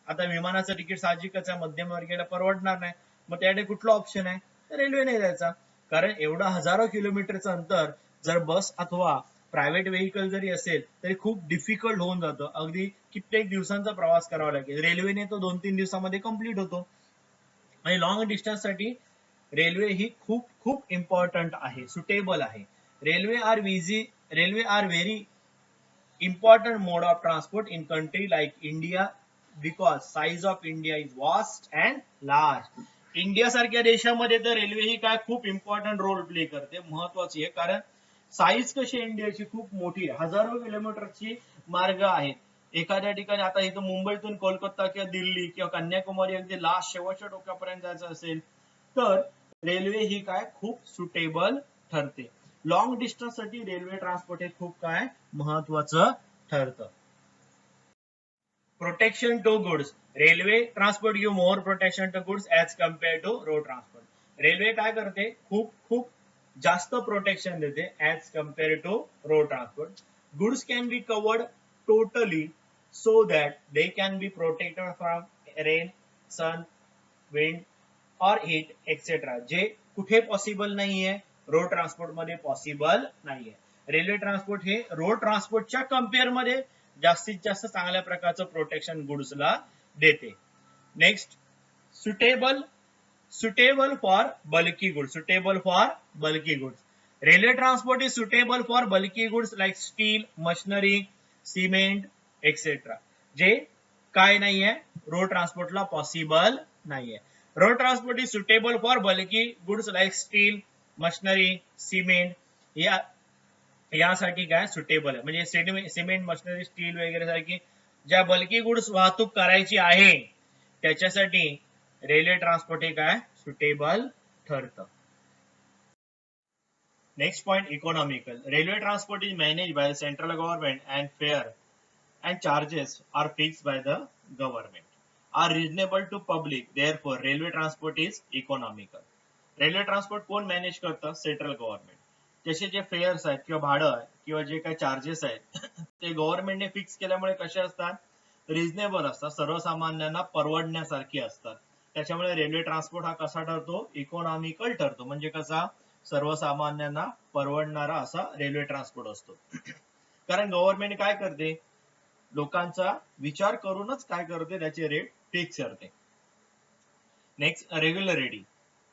आता विमानाचं तिकीट साहजिकच आहे, मध्यमवर्गीयाला परवडणार नाही, मग त्यासाठी कुठला ऑप्शन आहे, तर रेल्वेने जायचा. कारण एवढं हजारो किलोमीटरचं अंतर जर बस अथवा प्रायव्हेट व्हेकल जरी असेल तरी खूप डिफिकल्ट होऊन जातं, अगदी कित्येक दिवसांचा प्रवास करावा लागेल. रेल्वेने तो 2-3 दिवसामध्ये कम्प्लीट होतो. आणि लॉंग डिस्टन्स साठी रेल्वे ही खूप खूप इम्पॉर्टंट आहे, सुटेबल आहे. Railway are very important mode of transport in country like India because size of India is vast and large. India सारख्या देशामध्ये तर रेल्वे ही काय खूप इम्पॉर्टंट रोल प्ले करते, महत्वाची आहे. कारण साईज कशी इंडियाची खूप मोठी आहे, हजारो किलोमीटरची मार्ग आहेत. एखाद्या ठिकाणी आता इथं मुंबईतून कोलकाता किंवा दिल्ली किंवा कन्याकुमारी अगदी लास्ट शेवटच्या टोकापर्यंत जायचं असेल तर रेल्वे ही काय खूप सुटेबल ठरते. लॉंग डिस्टन्स साठी रेल्वे ट्रान्सपोर्ट हे खूप काय महत्वाचं ठरतं. Protection to goods. Railway transport give more protection to goods as compare to road transport. Railway काय करते, खूप खूप जास्त प्रोटेक्शन देते as compare to road transport. Goods can be covered totally so that they can be protected from rain, sun, wind और heat etcetera. जे कुठे possible नाहीये, रोड ट्रान्सपोर्ट मध्ये पॉसिबल नाहीये. रेल्वे ट्रान्सपोर्ट हे रोड ट्रान्सपोर्टच्या कम्पेअर मध्ये जास्तीत जास्त चांगल्या प्रकारचं प्रोटेक्शन गुड्सला देते. Next, suitable for bulky goods. Suitable for bulky goods. Railway transport is suitable for bulky goods like steel, machinery, cement etcetera. जे काय नाहीये, रोड ट्रान्सपोर्टला पॉसिबल नाहीये. Road transport is suitable for bulky goods like steel, machinery, cement यासाठी काय suitable आहे. म्हणजे cement, machinery, steel वगैरे सारखी ज्या बल्की गुड्स वाहतूक करायची आहे त्याच्यासाठी रेल्वे ट्रान्सपोर्ट हे काय सुटेबल ठरतं. Next point, economical. Railway transport is managed by the central government and fare and charges are fixed by the government, are reasonable to public. Therefore, railway transport is economical. Railway transport कोण manage करतं? Central government. त्याचे जे fares आहेत किंवा भाडं किंवा जे काही चार्जेस आहेत ते गव्हर्नमेंटने फिक्स केल्यामुळे कसे असतात? रिझनेबल असतात, सर्वसामान्यांना परवडण्यासारखी असतात. त्याच्यामुळे रेल्वे ट्रान्सपोर्ट हा कसा ठरतो? इकॉनॉमिकल ठरतो. म्हणजे कसा? सर्वसामान्यांना परवडणारा असा रेल्वे ट्रान्सपोर्ट असतो. कारण गव्हर्नमेंट काय करते? लोकांचा विचार करूनच काय करते? त्याचे रेट फिक्स करते. नेक्स्ट, रेग्युलरिटी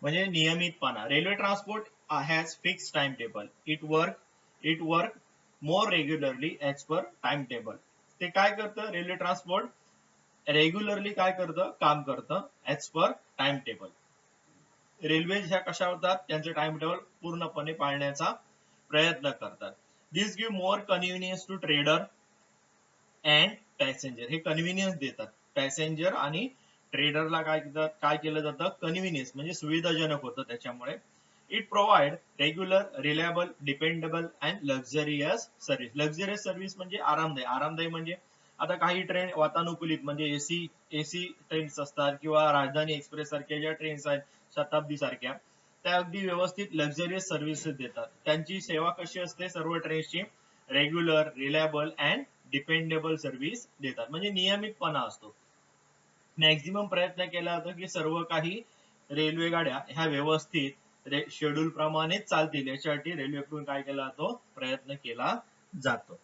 म्हणजे नियमितपणा. Railway transport has fix time table. It work more regularly as per time table. ते काय करतं? रेल्वे ट्रान्सपोर्ट रेग्युलरली काय करतं? काम करतं as per time table. Railway ह्या कशा होतात? त्यांचे टाइम टेबल पूर्णपणे पाळण्याचा प्रयत्न करतात. This give more convenience to trader and passenger. हे कन्व्हिनियन्स देतात पॅसेंजर आणि ट्रेडरला. काय केलं जातं? कन्व्हिनियन्स म्हणजे सुविधाजनक होतं त्याच्यामुळे. It provide regular, reliable, dependable and luxurious service. Luxurious service म्हणजे आरामदायी. आरामदायी म्हणजे आता काही ट्रेन वातानुकूलित म्हणजे एसी ट्रेन्स असतात किंवा राजधानी एक्सप्रेस सारख्या ज्या ट्रेन्स आहेत, शताब्दी सारख्या, त्या अगदी व्यवस्थित लक्झरियस सर्व्हिसेस देतात. त्यांची सेवा कशी असते? सर्व ट्रेन्सची regular, reliable and dependable service देतात. म्हणजे नियमितपणा असतो. मॅक्झिमम प्रयत्न केला जातो की सर्व काही रेल्वे गाड्या ह्या व्यवस्थित शेड्यूल प्रमाणे चालतील याच्यासाठी रेल्वेकडून काय केला जातो? प्रयत्न केला जातो.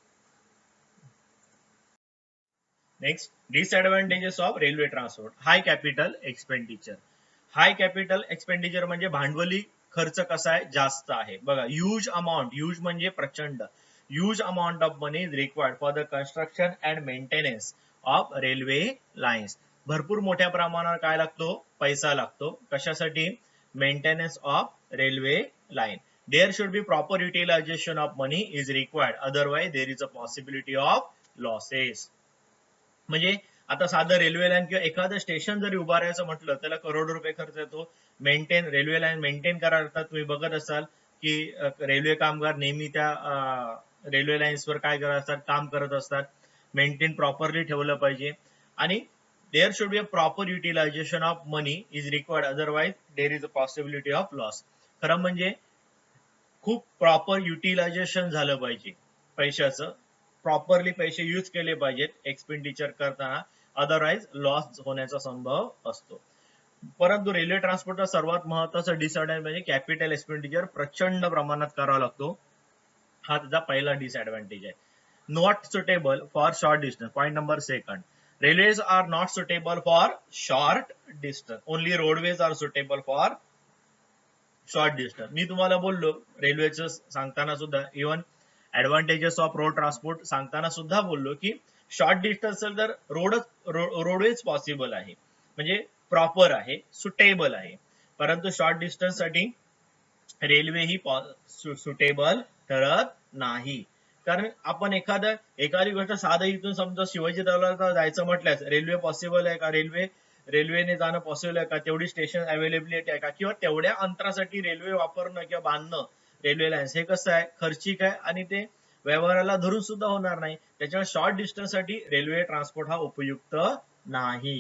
Next, disadvantages of railway transport. High capital expenditure. High capital expenditure म्हणजे भांडवली खर्च कसा आहे? जास्त आहे. बघा, ह्यूज अमाऊंट, ह्यूज म्हणजे प्रचंड, huge amount of money is required for the construction and maintenance of railway lines. भरपूर मोठ्या प्रमाणावर काय लागतो? पैसा लागतो. कशासाठी? Maintenance of railway line. There should be proper utilization of money is required, otherwise there is a possibility of losses. म्हणजे आता साधं रेल्वे लाईन किंवा एखादं स्टेशन जरी उभारायचं म्हटलं त्याला करोडो रुपये खर्च येतो. रेल्वे लाईन मेंटेन करायला तुम्ही बघत असाल की रेल्वे कामगार नेहमी त्या रेल्वे लाईन्सवर काय करत असतात? काम करत असतात. मेंटेन प्रॉपरली ठेवलं पाहिजे. आणि there should be a proper utilization of money is required, otherwise there is a possibility of loss. खरं म्हणजे खूप प्रॉपर युटिलायझेशन झालं पाहिजे पैशाचं, प्रॉपरली पैसे यूज केले पाहिजेत एक्सपेंडिचर करताना, अदरवाइज लॉस होण्याचा संभव असतो. परंतु रेल्वे ट्रान्सपोर्टचा सर्वात महत्वाचा डिसएडव्हान्टेज म्हणजे कॅपिटल एक्सपेंडिचर प्रचंड प्रमाणात करावा लागतो. हा त्याचा पहिला डिसएडव्हान्टेज आहे. Not suitable for short distance. Point number second, railways are not suitable for short distance. Only roadways are suitable for short distance. मी तुम्हाला बोललो रेल्वेचं सांगताना सुद्धा, even advantages of road transport सांगताना सुद्धा बोललो की शॉर्ट डिस्टन्स तर रोडवेज पॉसिबल आहे, म्हणजे प्रॉपर आहे, सुटेबल आहे. परंतु शॉर्ट डिस्टन्स साठी रेल्वे ही सुटेबल ठरत नाही. कारण आपण एखादी गोष्ट साधं इथून समजा शिवाजी तलावाला जायचं म्हटल्यास रेल्वे पॉसिबल आहे का? रेल्वेने जाणं पॉसिबल आहे का? तेवढी स्टेशन अवेलेबिलिटी आहे का? किंवा तेवढ्या अंतरासाठी रेल्वे वापरणं किंवा बांधणं रेल्वे लाईन्स हे कसं आहे? खर्चिक आहे आणि ते व्यवहाराला धरून सुद्धा होणार नाही. त्याच्यामुळे शॉर्ट डिस्टन्स साठी रेल्वे ट्रान्सपोर्ट हा उपयुक्त नाही.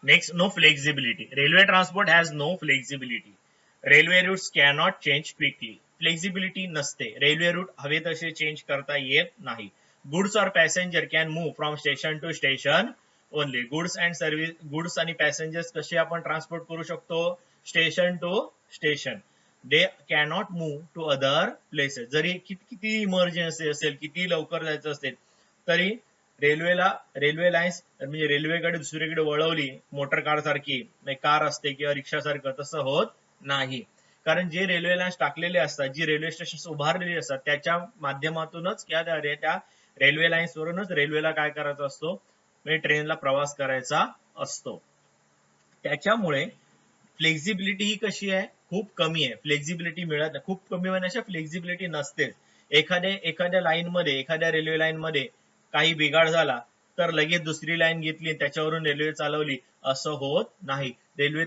Next, no flexibility. Railway transport has no flexibility. Railway routes cannot change quickly. Flexibility नसते. रेल्वे रूट हवे तसे चेंज करता येत नाही. गुड्स और passenger can move from station to station only. Goods आणि पॅसेंजर्स कसे आपण ट्रान्सपोर्ट करू शकतो? Station to station. They cannot move to other places. जरी किती इमर्जन्सी असेल, किती लवकर जायचं असेल तरी रेल्वे लाईन्स म्हणजे रेल्वेकडे दुसरीकडे वळवली मोटर कार सारखी, कार असते किंवा रिक्षा सारखं, तसं होत नाही. कारण जे रेल्वे लाईन्स टाकलेले असतात, जी रेल्वे स्टेशन उभारलेली असतात त्याच्या माध्यमातूनच त्या रेल्वे लाईन्स वरूनच रेल्वेला काय करायचं असतो? म्हणजे ट्रेनला प्रवास करायचा असतो. त्याच्यामुळे फ्लेक्झिबिलिटी ही कशी आहे? खूप कमी आहे. फ्लेक्झिबिलिटी मिळत नाही. खूप कमी होण्याच्या फ्लेक्झिबिलिटी नसते. एखाद्या लाईन मध्ये, एखाद्या रेल्वे लाईन मध्ये काही बिघाड झाला तर लगेच दुसरी लाईन घेतली त्याच्यावरून रेल्वे चालवली, असं होत नाही. रेल्वे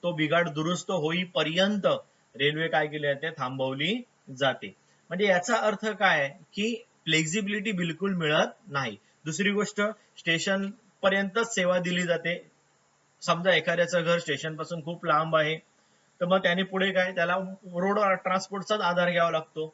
तो बिघाड दुरुस्त होईपर्यंत रेल्वे काय केली जाते, थांबवली जाते. म्हणजे याचा अर्थ काय की फ्लेक्झिबिलिटी बिलकुल मिळत नाही. दुसरी गोष्ट, स्टेशन पर्यंतच सेवा दिली जाते. समजा एखाद्याचं घर स्टेशन पासून खूप लांब आहे, तर मग त्याने पुढे काय, त्याला रोड ट्रान्सपोर्टचाच आधार घ्यावा लागतो.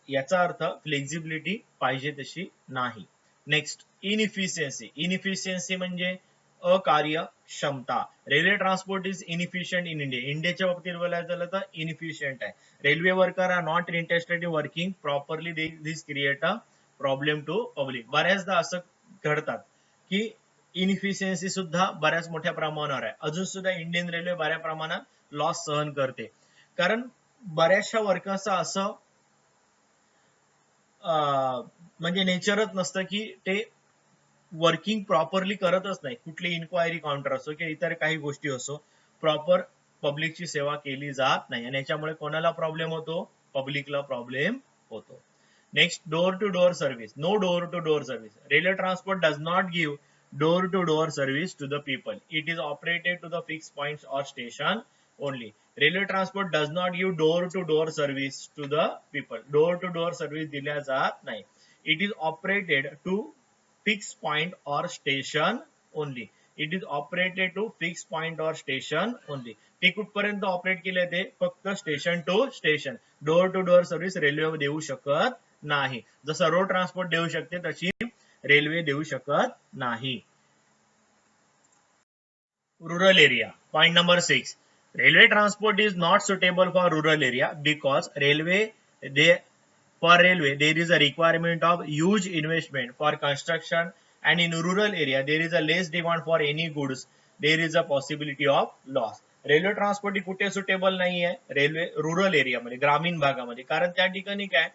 याचा अर्थ फ्लेक्झिबिलिटी पाहिजे तशी नाही. नेक्स्ट, इनइफिशियन्सी. इनइफिशियन्सी म्हणजे अकार्यक्षमता. Railway transport is inefficient in India. इंडियाच्या बाबतीत बोलायचं झालं तर इनइफिशियंट आहे. Railway worker are not interested in working properly. This create a problem to public. बऱ्याचदा असं घडतात की इनइफिशियन्सी सुद्धा बऱ्याच मोठ्या प्रमाणावर आहे. अजून सुद्धा इंडियन रेल्वे बऱ्या प्रमाणात लॉस सहन करते, कारण बऱ्याचशा वर्कर्सचं असं म्हणजे नेचरच नसतं की ते वर्किंग प्रॉपरली करतच नाही. कुठली इन्क्वायरी काउंटर असो किंवा इतर काही गोष्टी असो, प्रॉपर पब्लिकची सेवा केली जात नाही, आणि याच्यामुळे कोणाला प्रॉब्लेम होतो, पब्लिकला प्रॉब्लेम होतो. Next, door to door service. No door to door service. Railway transport does not give door to door service to the people. It is operated to the fix points or station only. Railway transport does not give door to door service to the people. Door to door service दिल्या जात नाही. It is operated to fixed point or station only. It is operated to fixed point or station only. ते कुठपर्यंत operate केले ते फक्त station to station. Door to door service railway देऊ शकत नाही. जसं रोड ट्रान्सपोर्ट देऊ शकते तशी रेल्वे देऊ शकत नाही. Rural area. Point number 6. Railway transport is not suitable for rural area because for railway there is a requirement of huge investment for construction, and in rural area there is a less demand for any goods. There is a possibility of loss. Railway transport ही कुठे suitable नाही आहे, railway rural एरियामध्ये, ग्रामीण भागामध्ये. कारण त्या ठिकाणी काय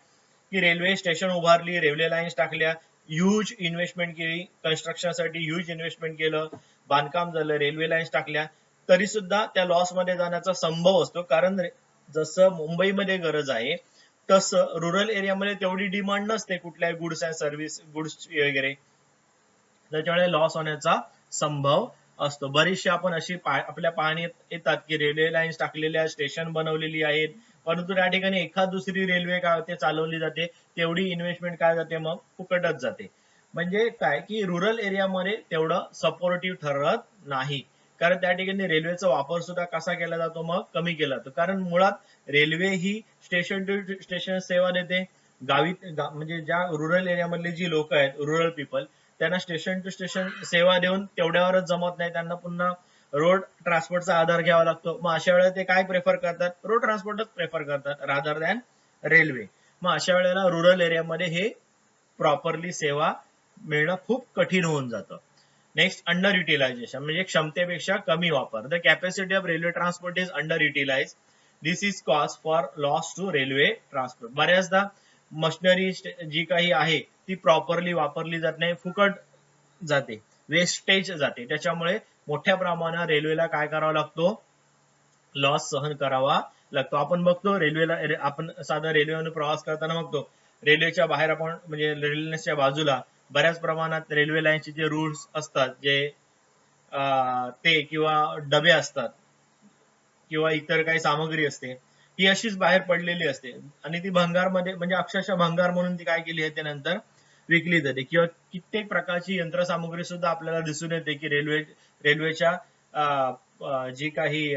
की रेल्वे स्टेशन उभारली, रेल्वे लाईन्स टाकल्या, ह्यूज इन्व्हेस्टमेंट केली, कन्स्ट्रक्शनसाठी ह्यूज इन्व्हेस्टमेंट केलं, बांधकाम झालं, रेल्वे लाईन्स टाकल्या, तरी सुद्धा त्या लॉस मध्ये जाण्याचा संभव असतो. कारण जसं मुंबईमध्ये गरज आहे तसं रुरल एरियामध्ये तेवढी डिमांड नसते कुठल्याही गुड्स अँड सर्व्हिस, गुड्स वगैरे, त्याच्यामुळे लॉस होण्याचा संभव असतो. बरीचशी आपण अशी आपल्या पाहण्यात येतात की रेल्वे लाईन्स टाकलेल्या, स्टेशन बनवलेली आहेत, परंतु त्या ठिकाणी एखाद दुसरी रेल्वे काय होते, चालवली जाते, तेवढी इन्व्हेस्टमेंट काय जाते, मग फुकटच जाते. म्हणजे काय की रुरल एरियामध्ये तेवढं सपोर्टिव्ह ठरत नाही, कारण त्या ठिकाणी रेल्वेचा वापर सुद्धा कसा केला जातो, मग कमी केला जातो. कारण मुळात रेल्वे ही स्टेशन टू स्टेशन सेवा देते. म्हणजे ज्या रुरल एरियामधले जी लोक आहेत, रुरल पीपल, त्यांना स्टेशन टू स्टेशन सेवा देऊन तेवढ्यावरच जमत नाही, त्यांना पुन्हा रोड ट्रान्सपोर्टचा आधार घ्यावा लागतो. मग अशा वेळेला ते काय प्रेफर करतात, रोड ट्रान्सपोर्टच प्रेफर करतात रादर दॅन रेल्वे. मग अशा वेळेला रुरल एरियामध्ये हे प्रॉपरली सेवा मिळणं खूप कठीण होऊन जातं. नेक्स्ट, अंडर युटिलायझेशन म्हणजे क्षमतेपेक्षा कमी वापर. The capacity of railway transport is under utilize. This is cause for loss to railway transport. बऱ्याचदा मशिनरी जी काही आहे ती प्रॉपरली वापरली जात नाही, फुकट जाते, वेस्टेज जाते. त्याच्यामुळे मोठ्या प्रमाणात रेल्वेला काय करावा लागतो, लॉस सहन करावा लागतो. आपण बघतो रेल्वेला, आपण साधा रेल्वेने प्रवास करताना बघतो, रेल्वेच्या बाहेर आपण म्हणजे रेल्वेच्या बाजूला बऱ्याच प्रमाणात रेल्वे लाईनचे जे रूल्स असतात, जे ते किंवा डबे असतात किंवा इतर काही सामग्री असते, ती अशीच बाहेर पडलेली असते, आणि ती भंगारमध्ये, म्हणजे अक्षरशः भंगार म्हणून ती काय केली आहे त्यानंतर विकली जाते. किंवा कित्येक प्रकारची यंत्रसामुग्री सुद्धा आपल्याला दिसून येते की रेल्वेच्या जी काही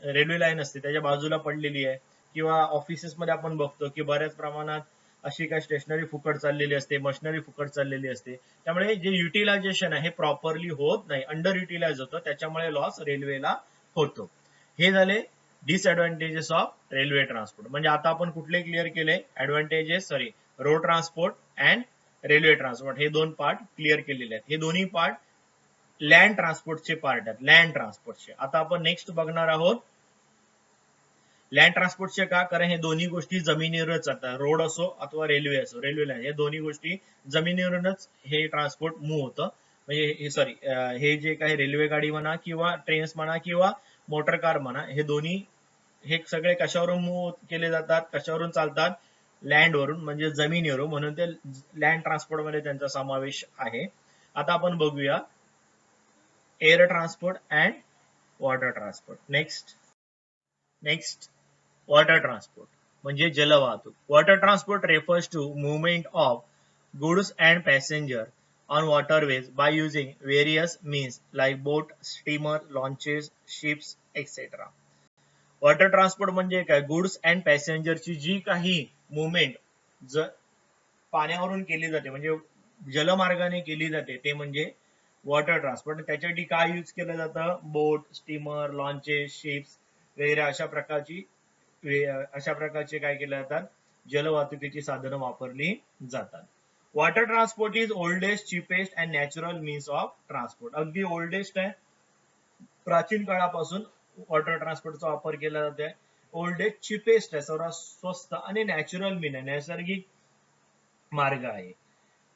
रेल्वे लाईन असते त्याच्या बाजूला पडलेली आहे. किंवा ऑफिसेस मध्ये आपण बघतो की बऱ्याच प्रमाणात अशी काही स्टेशनरी फुकट चाललेली असते, मशिनरी फुकट चाललेली असते. त्यामुळे जे युटिलायझेशन आहे हे प्रॉपरली होत नाही, अंडर युटिलाइज होतं, त्याच्यामुळे लॉस रेल्वेला होतो. हे झाले डिसएडव्हान्टेजेस ऑफ रेल्वे ट्रान्सपोर्ट. म्हणजे आता आपण कुठले क्लिअर केले, advantages, road transport and railway transport, हे दोन पार्ट क्लिअर केलेले आहेत. हे दोन्ही पार्ट लँड ट्रान्सपोर्टचे पार्ट आहेत, लँड ट्रान्सपोर्टचे. आता आपण नेक्स्ट बघणार आहोत लँड ट्रान्सपोर्टचे का, कारण हे दोन्ही गोष्टी जमिनीवरच जातात, रोड असो अथवा रेल्वे असो, रेल्वे लाईन, हे दोन्ही गोष्टी जमिनीवरूनच हे ट्रान्सपोर्ट मूव्ह होतं. म्हणजे हे जे काही रेल्वे गाडी म्हणा किंवा ट्रेन्स म्हणा किंवा मोटर कार म्हणा, हे दोन्ही हे सगळे कशावरून मूव्ह केले जातात, कशावरून चालतात, लँड वरून, म्हणजे जमिनीवरून, म्हणून ते लँड ट्रान्सपोर्ट मध्ये त्यांचा समावेश आहे. आता आपण बघूया air transport and water transport. Next water transport म्हणजे जलवाहतूक. Water transport refers to movement of goods and passenger on waterways by using various means like boat, steamer, launches, ships, etc. Water transport म्हणजे काय? Goods and पॅसेंजरची जी काही movement पाण्यावरून केली जाते म्हणजे जलमार्गाने केली जाते ते म्हणजे वॉटर ट्रान्सपोर्ट. त्याच्यासाठी काय यूज केलं जातं? बोट, स्टीमर, लॉन्चेस, शिप्स वगैरे अशा प्रकारचे काय केले जातात? जलवाहतुकीची साधनं वापरली जातात. Water transport is oldest, cheapest and natural means of transport. अगदी ओल्डेस्ट आहे, प्राचीन काळापासून वॉटर ट्रान्सपोर्टचा वापर केला जातोय. ओल्डेस्ट, चीपेस्ट आहे, सर्वात स्वस्त आणि नॅचरल मीन आहे, नैसर्गिक मार्ग आहे.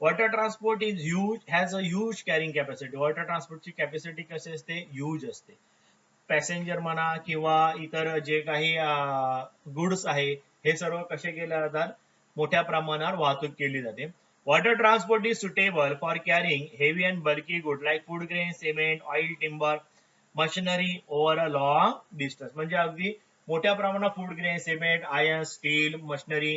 Water transport is has a huge carrying capacity. Water ट्रान्सपोर्टची कॅपॅसिटी कशी असते? ह्यूज असते. पॅसेंजर म्हणा किंवा इतर जे काही गुड्स आहे हे सर्व कसे केले जातात? मोठ्या प्रमाणावर वाहतूक केली जाते. Water transport is suitable for carrying heavy and bulky good like food grain, cement, oil, timber, machinery over a long distance. म्हणजे अगदी मोठ्या प्रमाणात food grain, cement, iron, steel, machinery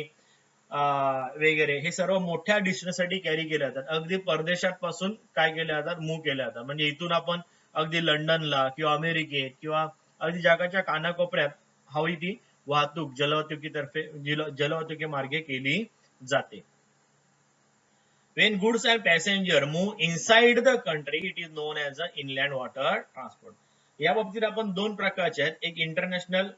वगैरे हे सर्व मोठ्या डिस्टन्ससाठी कॅरी केले जातात. अगदी परदेशात पासून काय केले जातात? मूव्ह केले जातात. म्हणजे इथून आपण अगदी लंडनला किंवा अमेरिकेत किंवा अगदी जगाच्या कानाकोपऱ्यात हवी ती वाहतूक जलवाहतुकी मार्गे केली जाते. When goods and passenger move inside the country, it is known as the inland water transport. या बाबतीत आपण दोन प्रकारचे आहेत, एक इंटरनॅशनल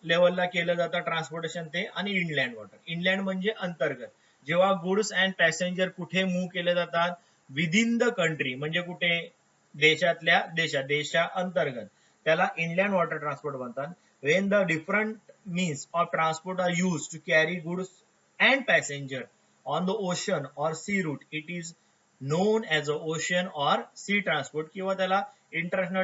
लेवलला केलं जातं ट्रान्सपोर्टेशन ते, आणि इनलँड वॉटर. इनलँड म्हणजे अंतर्गत. जेव्हा गुड्स अँड पॅसेंजर कुठे मूव्ह केले जातात? विदिन द कंट्री म्हणजे कुठे? देशातल्या देशा अंतर्गत, त्याला इनलँड वॉटर ट्रान्सपोर्ट म्हणतात. When the different means of transport are use to carry goods and passenger on the ocean or sea route, it is known as a ocean or sea transport किंवा त्याला international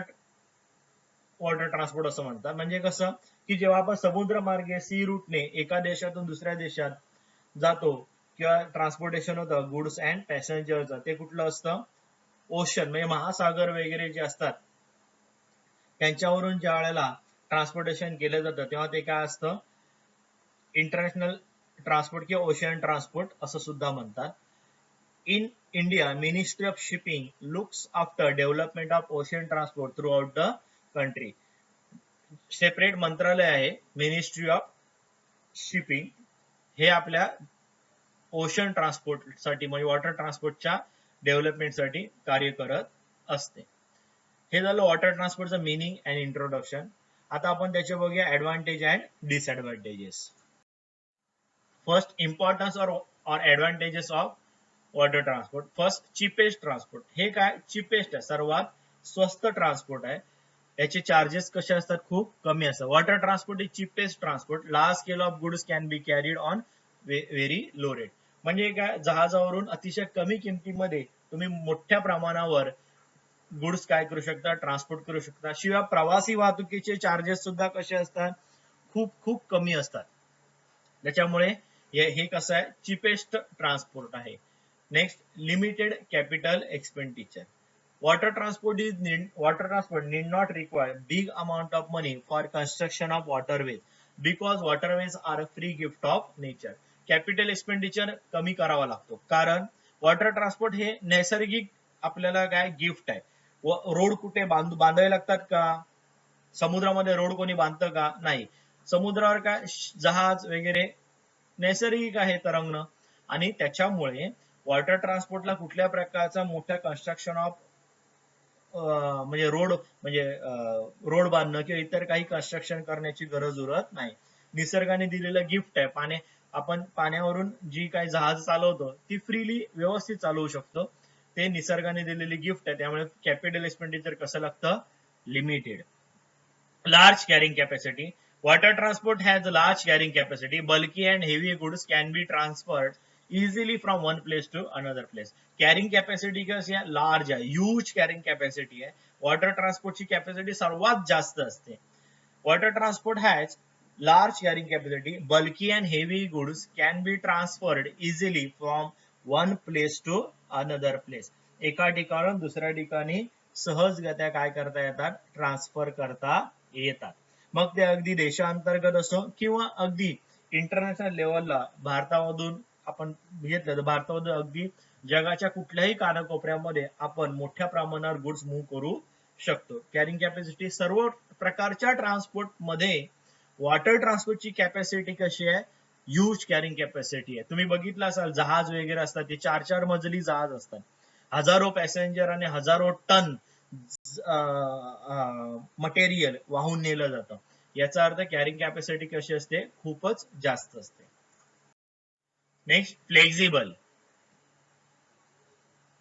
water transport असं म्हणतात. म्हणजे कसं की जेव्हा आपण समुद्र मार्गे सी रूटने एका देशातून दुसऱ्या देशात जातो किंवा ट्रान्सपोर्टेशन होतं गुड्स अँड पॅसेंजरचं, ते कुठलं असतं? ओशन म्हणजे महासागर वगैरे जे असतात त्यांच्यावरून ज्या वेळेला ट्रान्सपोर्टेशन केलं जातं तेव्हा ते काय असतं? इंटरनॅशनल ट्रान्सपोर्ट किंवा ओशन ट्रान्सपोर्ट असं सुद्धा म्हणतात. In India, ministry of shipping looks after development of ocean transport through out the country. Separate मंत्रालय आहे मिनिस्ट्री ऑफ शिपिंग, हे आपल्या ओशन ट्रान्सपोर्ट साठी म्हणजे वॉटर ट्रान्सपोर्टच्या डेव्हलपमेंटसाठी कार्य करत असते. हे झालं वॉटर ट्रान्सपोर्टचं मिनिंग अँड इंट्रोडक्शन. आता आपण त्याचे बघूया advantage and disadvantages. First, importance or advantages of water transport. First, cheapest transport. हे काय? cheapest आहे, सर्वात स्वस्त ट्रान्सपोर्ट आहे. याचे चार्जेस कसे असतात? खूप कमी असतात. Water transport is cheapest transport. Large scale of goods can be carried on very low rate. म्हणजे काय? जहाजावरून अतिशय कमी किमतीमध्ये तुम्ही मोठ्या प्रमाणावर गुड्स काय करू शकता? ट्रान्सपोर्ट करू शकता. शिवाय प्रवासी वाहतुकीचे चार्जेस सुद्धा कसे असतात? खूप खूप कमी असतात. त्याच्यामुळे हे कसं आहे? चिपेस्ट ट्रान्सपोर्ट आहे. Next, limited capital expenditure. Water transport need not require big amount of money for construction of waterways because waterways are a free gift of nature. Capital expenditure कमी करावा लागतो कारण वॉटर ट्रान्सपोर्ट हे नैसर्गिक आपल्याला काय gift आहे. रोड कुठे बांधावे लागतात का? समुद्रामध्ये रोड कोणी बांधतं का? नाही. समुद्रावर काय जहाज वगैरे नैसर्गिक आहे तरंगणं, आणि त्याच्यामुळे वॉटर ट्रान्सपोर्टला कुठल्या प्रकारचा मोठ्या कन्स्ट्रक्शन ऑफ म्हणजे रोड बांधणं किंवा इतर काही कन्स्ट्रक्शन करण्याची गरज उरत नाही. निसर्गाने दिलेलं गिफ्ट आहे. आपण पाण्यावरून जी काही जहाज चालवतो ती फ्रीली व्यवस्थित चालवू शकतो. ते निसर्गाने दिलेली गिफ्ट आहे. त्यामुळे कॅपिटल एक्सपेंडिचर कसं लागतं? Limited. Large carrying capacity. Water transport has a large carrying capacity. Bulky and heavy goods can be transferred easily from one place to another place. Carrying capacity कशी आहे? लार्ज आहे, huge carrying capacity आहे. Water ट्रान्सपोर्टची capacity सर्वात जास्त असते. Water transport has large carrying capacity. Bulky and heavy goods can be transferred easily from one place to another place. एका ठिकाणाहून दुसऱ्या ठिकाणी सहजगत्या काय करता येतात? ट्रान्सफर करता येतात. मग ते अगदी देशांतर्गत असो किंवा अगदी इंटरनॅशनल लेवलला भारतामधून आपण घेतलं तर भारतामधून अगदी जगाच्या कुठल्याही कानाकोपऱ्यामध्ये आपण मोठ्या प्रमाणावर गुड्स मूव्ह करू शकतो. कॅरिंग कॅपॅसिटी सर्व प्रकारच्या ट्रान्सपोर्ट मध्ये वॉटर ट्रान्सपोर्टची कॅपॅसिटी कशी आहे, ह्यूज कॅरिंग कॅपॅसिटी आहे. तुम्ही बघितलं असाल जहाज वगैरे असतात ते 4-4 मजली जहाज असतात, हजारो पॅसेंजर आणि हजारो टन मटेरियल वाहून नेलं जातं. याचा अर्थ कॅरिंग कॅपॅसिटी कशी असते, खूपच जास्त असते. Next, flexible.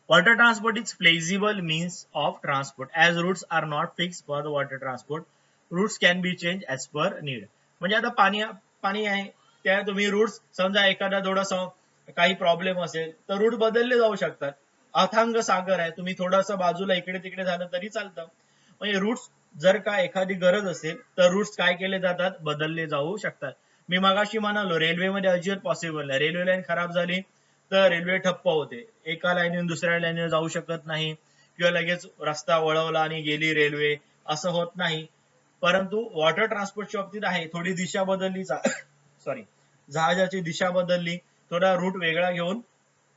Water transport is flexible means of transport as routes are not fixed for the water transport. Routes can be changed as per need. म्हणजे आता पाणी आहे त्या तुम्ही रूट्स समजा एखादा थोडासा काही प्रॉब्लेम असेल तर रूट बदलले जाऊ शकतात. अथांग सागर आहे, तुम्ही थोडंसं बाजूला इकडे तिकडे झालं तरी चालतं. म्हणजे रूट्स जर का एखादी गरज असेल तर रूट्स काय केले जातात, बदलले जाऊ शकतात. मी मगाशी म्हणालो रेल्वेमध्ये अजिबात पॉसिबल नाही. रेल्वे लाईन खराब झाली तर रेल्वे ठप्प होते, एका लाईनीतून दुसऱ्या लाईनीवर जाऊ शकत नाही किंवा लगेच रस्ता वळवला आणि गेली रेल्वे, असं होत नाही. परंतु वॉटर ट्रान्सपोर्टच्या बाबतीत आहे, थोडी दिशा बदलली सॉरी जहाजाची दिशा बदलली, थोडा रूट वेगळा घेऊन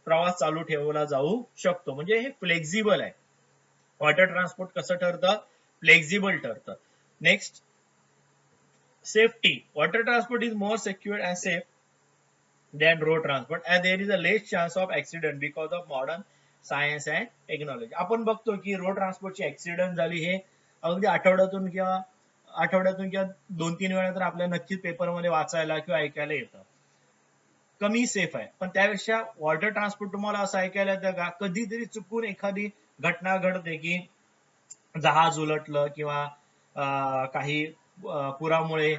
प्रवास चालू ठेवला जाऊ शकतो. म्हणजे हे फ्लेक्झिबल आहे. वॉटर ट्रान्सपोर्ट कसं ठरतं, फ्लेक्झिबल ठरतं. Next, safety. Water transport is more secure and safe than road transport and there is a less chance of accident because of modern science and technology. आपण बघतो की रोड ट्रान्सपोर्टची ऍक्सिडेंट झाली हे अगदी आठवड्यातून किंवा 2-3 वेळा तर आपल्याला नक्कीच पेपरमध्ये वाचायला किंवा ऐकायला येतं. कमी सेफ आहे, पण त्यापेक्षा वॉटर ट्रान्सपोर्ट तुम्हाला असं ऐकायला येतं का, कधीतरी चुकून एखादी घटना घडते की जहाज उलटलं किंवा काही पुरामुळे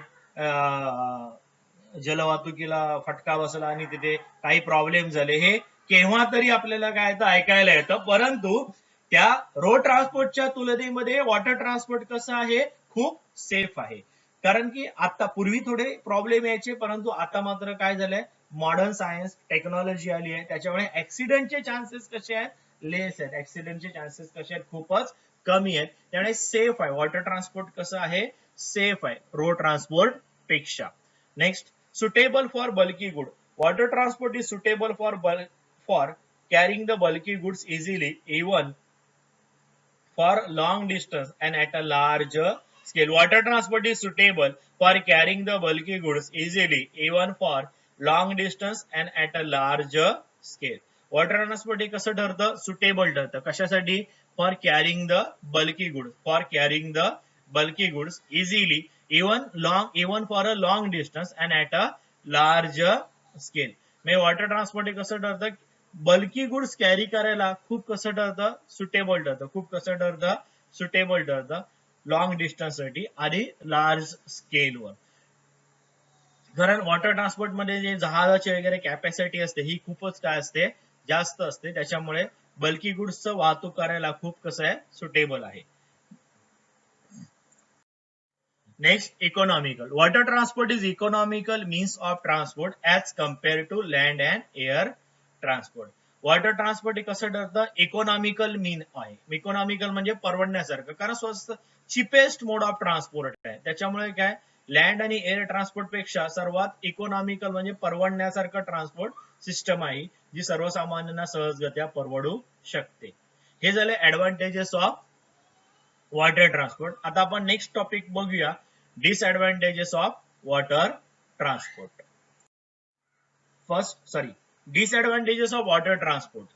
जलवाहतुकीला फटका बसला आणि तिथे काही प्रॉब्लेम झाले, हे केव्हा तरी आपल्याला काय ऐकायला येतं. परंतु त्या रोड ट्रान्सपोर्टच्या तुलनेमध्ये वॉटर ट्रान्सपोर्ट कसं आहे, खूप सेफ आहे. कारण की आता पूर्वी थोडे प्रॉब्लेम यायचे, परंतु आता मात्र काय झालंय, मॉडर्न सायन्स टेक्नॉलॉजी आली आहे, त्याच्यामुळे ऍक्सिडेंटचे चान्सेस कसे आहेत, लेस आहेत. ऍक्सिडेंटचे चान्सेस कसे आहेत, खूपच कमी आहेत. त्यामुळे सेफ आहे. वॉटर ट्रान्सपोर्ट कसं आहे, सेफ आहे रोड ट्रान्सपोर्ट पेक्षा. Next, suitable for bulky good. Water transport is suitable for carrying the bulky goods easily, even for long distance and at a large scale. Water transport is suitable for carrying the bulky goods easily, even for long distance and at a large scale. Water transport हे कसं ठरतं, suitable ठरतं. कशासाठी, for carrying the bulky goods, for carrying the bulky goods easily, even for a long distance and at a large scale. म्हणजे water transport हे कसं ठरतं, bulky goods carry करायला खूप कसं ठरतं, सुटेबल ठरतं. खूप कसं ठरतं, सुटेबल ठरतं लॉंग डिस्टन्स साठी आणि लार्ज स्केलवर. कारण वॉटर ट्रान्सपोर्ट मध्ये जे जहाजाची वगैरे कॅपॅसिटी असते ही खूपच काय असते, जास्त असते. त्याच्यामुळे बल्की गुड्सचं वाहतूक करायला खूप कसं आहे, सुटेबल आहे. Next, economical. Water transport is economical means of transport as compare to land and air transport. Water transport हे कसं ठरतं, इकॉनॉमिकल मीन आहे. इकॉनॉमिकल म्हणजे परवडण्यासारखं, कारण स्वस्त, चिपेस्ट मोड ऑफ ट्रान्सपोर्ट आहे. त्याच्यामुळे काय, लँड आणि एअर ट्रान्सपोर्ट पेक्षा सर्वात इकॉनॉमिकल म्हणजे परवडण्यासारखं ट्रान्सपोर्ट सिस्टम आहे, जी सर्वसामान्यांना सहजगत्या परवडू शकते. हे झाले ऍडव्हान्टेजेस ऑफ वॉटर ट्रान्सपोर्ट. आता आपण नेक्स्ट टॉपिक बघूया, disadvantages of water transport. Disadvantages of water transport.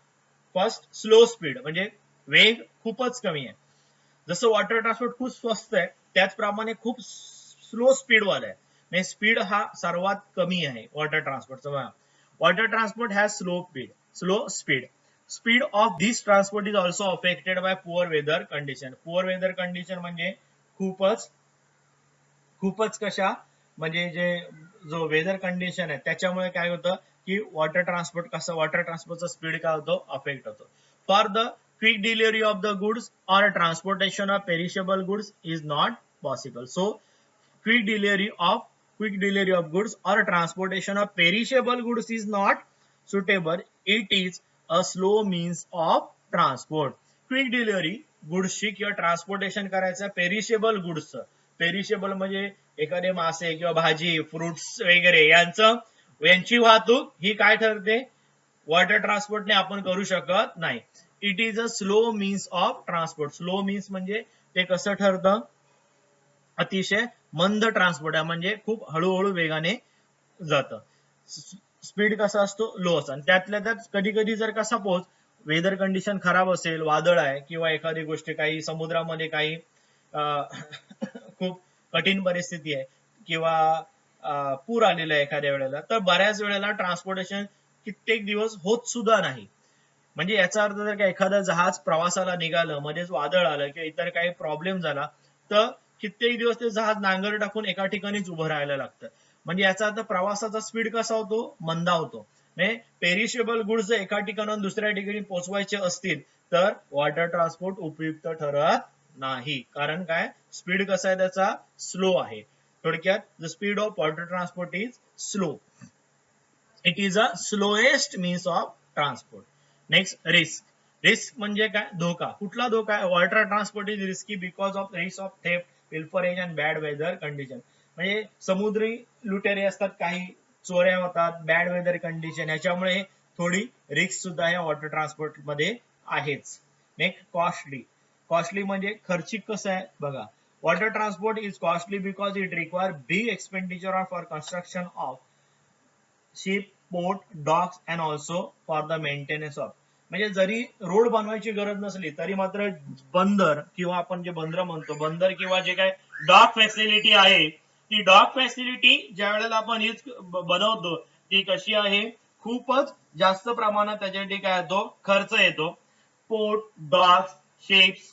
First, slow speed, म्हणजे वेग खूपच कमी आहे. जसं वॉटर ट्रान्सपोर्ट खूप स्वस्त आहे, त्याचप्रमाणे खूप स्लो स्पीड वाला आहे. म्हणजे स्पीड हा सर्वात कमी आहे वॉटर ट्रान्सपोर्टचा. Water transport has slow speed. Speed of this transport is also affected by poor weather condition. Poor weather condition म्हणजे खूपच कशा, म्हणजे जे जो वेदर कंडिशन आहे त्याच्यामुळे काय होतं की वॉटर ट्रान्सपोर्टचा स्पीड काय होतो, अफेक्ट होतो. For the quick delivery of the goods or transportation of perishable goods is not possible. So quick delivery of goods or transportation of perishable goods is not suitable. It is a slow means of transport. Quick delivery गुड्सची किंवा transportation करायचं perishable गुड्सचं. Perishable म्हणजे एखादे मासे किंवा भाजी, fruits वगैरे यांची वाहतूक ही काय ठरते, वॉटर ट्रान्सपोर्टने आपण करू शकत नाही. It is a slow means of transport. Slow means म्हणजे ते कसं ठरतं, अतिशय मंद ट्रान्सपोर्ट आहे, म्हणजे खूप हळूहळू वेगाने जातं. स्पीड कसा असतो, लो असतो. आणि त्यातल्या त्यात कधी कधी जर का सपोज वेदर कंडिशन खराब असेल, वादळ आहे किंवा एखादी गोष्ट काही समुद्रामध्ये काही खूप कठीण परिस्थिती आहे किंवा पूर आलेला आहे एखाद्या वेळेला, तर बऱ्याच वेळेला ट्रान्सपोर्टेशन कित्येक दिवस होत सुद्धा नाही. म्हणजे याचा अर्थ जर का एखादं जहाज प्रवासाला निघालं, मध्येच वादळ आलं किंवा इतर काही प्रॉब्लेम झाला, तर कित्येक दिवस ते जहाज नांगर टाकून एका ठिकाणीच उभं राहायला लागतं. म्हणजे याचा अर्थ प्रवासाचा स्पीड कसा होतो, मंदावतो. म्हणजे पेरिशेबल गुड्स एका ठिकाणाहून दुसऱ्या ठिकाणी पोहोचवायचे असतील तर वॉटर ट्रान्सपोर्ट उपयुक्त ठरत नाही. कारण काय, स्पीड कसा आहे त्याचा, स्लो आहे. थोडक्यात the speed of water transport is slow. It is a slowest means of transport. Next, risk. Risk म्हणजे काय, धोका. कुठला धोका आहे, water transport is risky because of risk of theft, pilferage and bad weather condition. म्हणजे समुद्री लुटेरे असतात, काही चोऱ्या होतात, बॅड वेदर कंडिशन, ह्याच्यामुळे थोडी रिस्क सुद्धा या वॉटर ट्रान्सपोर्ट मध्ये आहेच. Next, costly. कॉस्टली म्हणजे खर्चिक कसं आहे बघा. Water transport is costly because it require big expenditure for construction of ship, port, docks and also for the maintenance of. म्हणजे जरी रोड बनवायची गरज नसली तरी मात्र बंदर किंवा आपण जे बंदर म्हणतो, बंदर किंवा जे काय डॉक फॅसिलिटी आहे, ती डॉक फॅसिलिटी ज्या वेळेला आपण यूज बनवतो ती कशी आहे, खूपच जास्त प्रमाणात त्याच्यासाठी काय येतो, खर्च येतो. पोर्ट, डॉक्स, शिप्स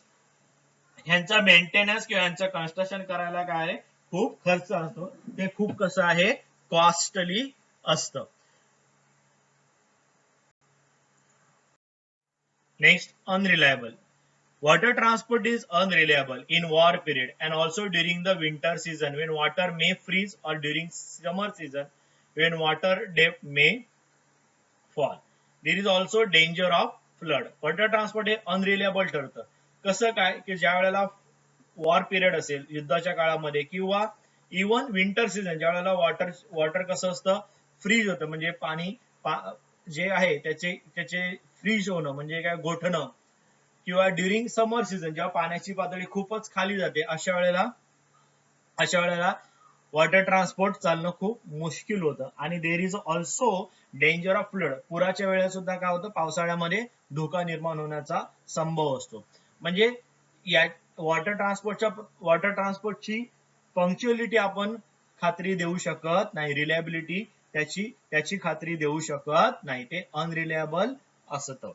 ह्यांचा मेंटेनन्स किंवा ह्यांचं कन्स्ट्रक्शन करायला काय आहे, खूप खर्च असतो. ते खूप कसं आहे, कॉस्टली असतं. Next, unreliable. Water transport is unreliable in war period and also during the winter season when water may freeze or during summer season when water depth may fall. There is also danger of flood. Water transport हे unreliable ठरतं. कसं काय, की ज्या वेळेला war period असेल, युद्धाच्या काळामध्ये, किंवा इव्हन विंटर सीझन ज्या वेळेला वॉटर वॉटर कसं असतं, फ्रीज होतं. म्हणजे पाणी जे आहे त्याचे त्याचे फ्रीज होणं म्हणजे काय, गोठणं. किंवा ड्युरिंग समर सीझन जेव्हा पाण्याची पातळी खूपच खाली जाते, अशा वेळेला वॉटर ट्रान्सपोर्ट चालणं खूप मुश्किल होतं. आणि there is also danger of flood. पुराच्या वेळेस सुद्धा काय होतं, पावसाळ्यामध्ये धोका निर्माण होण्याचा संभव असतो. म्हणजे या वॉटर ट्रान्सपोर्टची पंक्च्युअलिटी आपण खात्री देऊ शकत नाही, रिलायबिलिटी त्याची खात्री देऊ शकत नाही, ते अनरिलायबल असतं.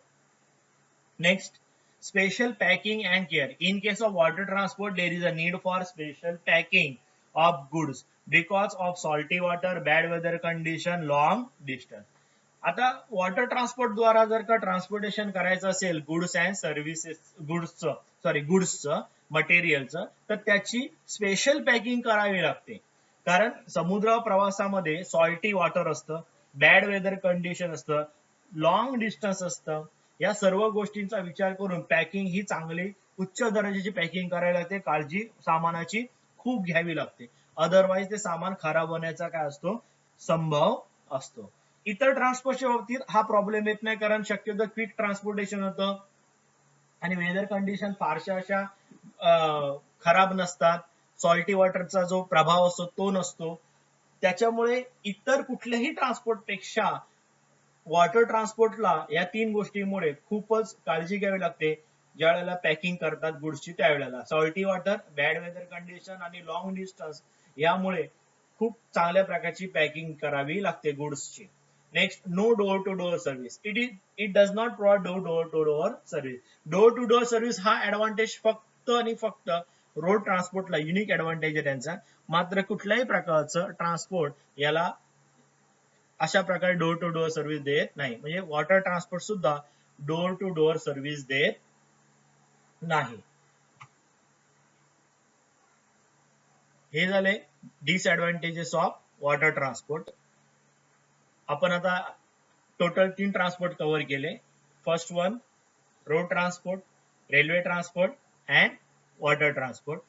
Next, special packing and care. In case of water transport, there is a need for special packing of goods because of salty water, bad weather condition, long distance. आता वॉटर ट्रान्सपोर्ट द्वारा जर का transportation करायचं असेल goods and services, गुड्सचं मटेरियलचं, तर त्याची special packing करावी लागते. कारण समुद्र प्रवासामध्ये सॉल्टी वॉटर असतं, बॅड वेदर कंडिशन असतं, लॉंग डिस्टन्स असतं. या सर्व गोष्टींचा विचार करून पॅकिंग ही चांगली उच्च दर्जाची पॅकिंग करायला लागते. काळजी सामानाची खूप घ्यावी लागते, अदरवाईज ते सामान खराब होण्याचा काय असतो, संभव असतो. इतर ट्रान्सपोर्टच्या बाबतीत हा प्रॉब्लेम येत नाही, कारण शक्यतो क्विक ट्रान्सपोर्टेशन होतं आणि वेदर कंडिशन फारशा अशा खराब नसतात. सॉल्टी वॉटरचा जो प्रभाव असतो तो नसतो. त्याच्यामुळे इतर कुठल्याही ट्रान्सपोर्ट पेक्षा वॉटर ट्रान्सपोर्टला या तीन गोष्टींमुळे खूपच काळजी घ्यावी लागते. ज्या वेळेला पॅकिंग करतात गुड्सची त्यावेळेला salty water, bad weather condition आणि लॉंग डिस्टन्स यामुळे खूप चांगल्या प्रकारची पॅकिंग करावी लागते गुड्सची. Next, no door to door service. It does not provide door to door service. Door to door service हा ऍडव्हान्टेज फक्त आणि फक्त रोड ट्रान्सपोर्टला युनिक ऍडव्हान्टेज आहे त्यांचा. मात्र कुठल्याही प्रकारचं ट्रान्सपोर्ट याला अशा प्रकारे डोअर टू डोअर सर्व्हिस देत नाही. म्हणजे वॉटर ट्रान्सपोर्ट सुद्धा डोअर टू डोअर सर्व्हिस देत नाही. हे झाले डिसएडव्हान्टेजेस ऑफ वॉटर ट्रान्सपोर्ट. आपण आता टोटल 3 ट्रान्सपोर्ट कव्हर केले. First one road transport, railway transport and water transport.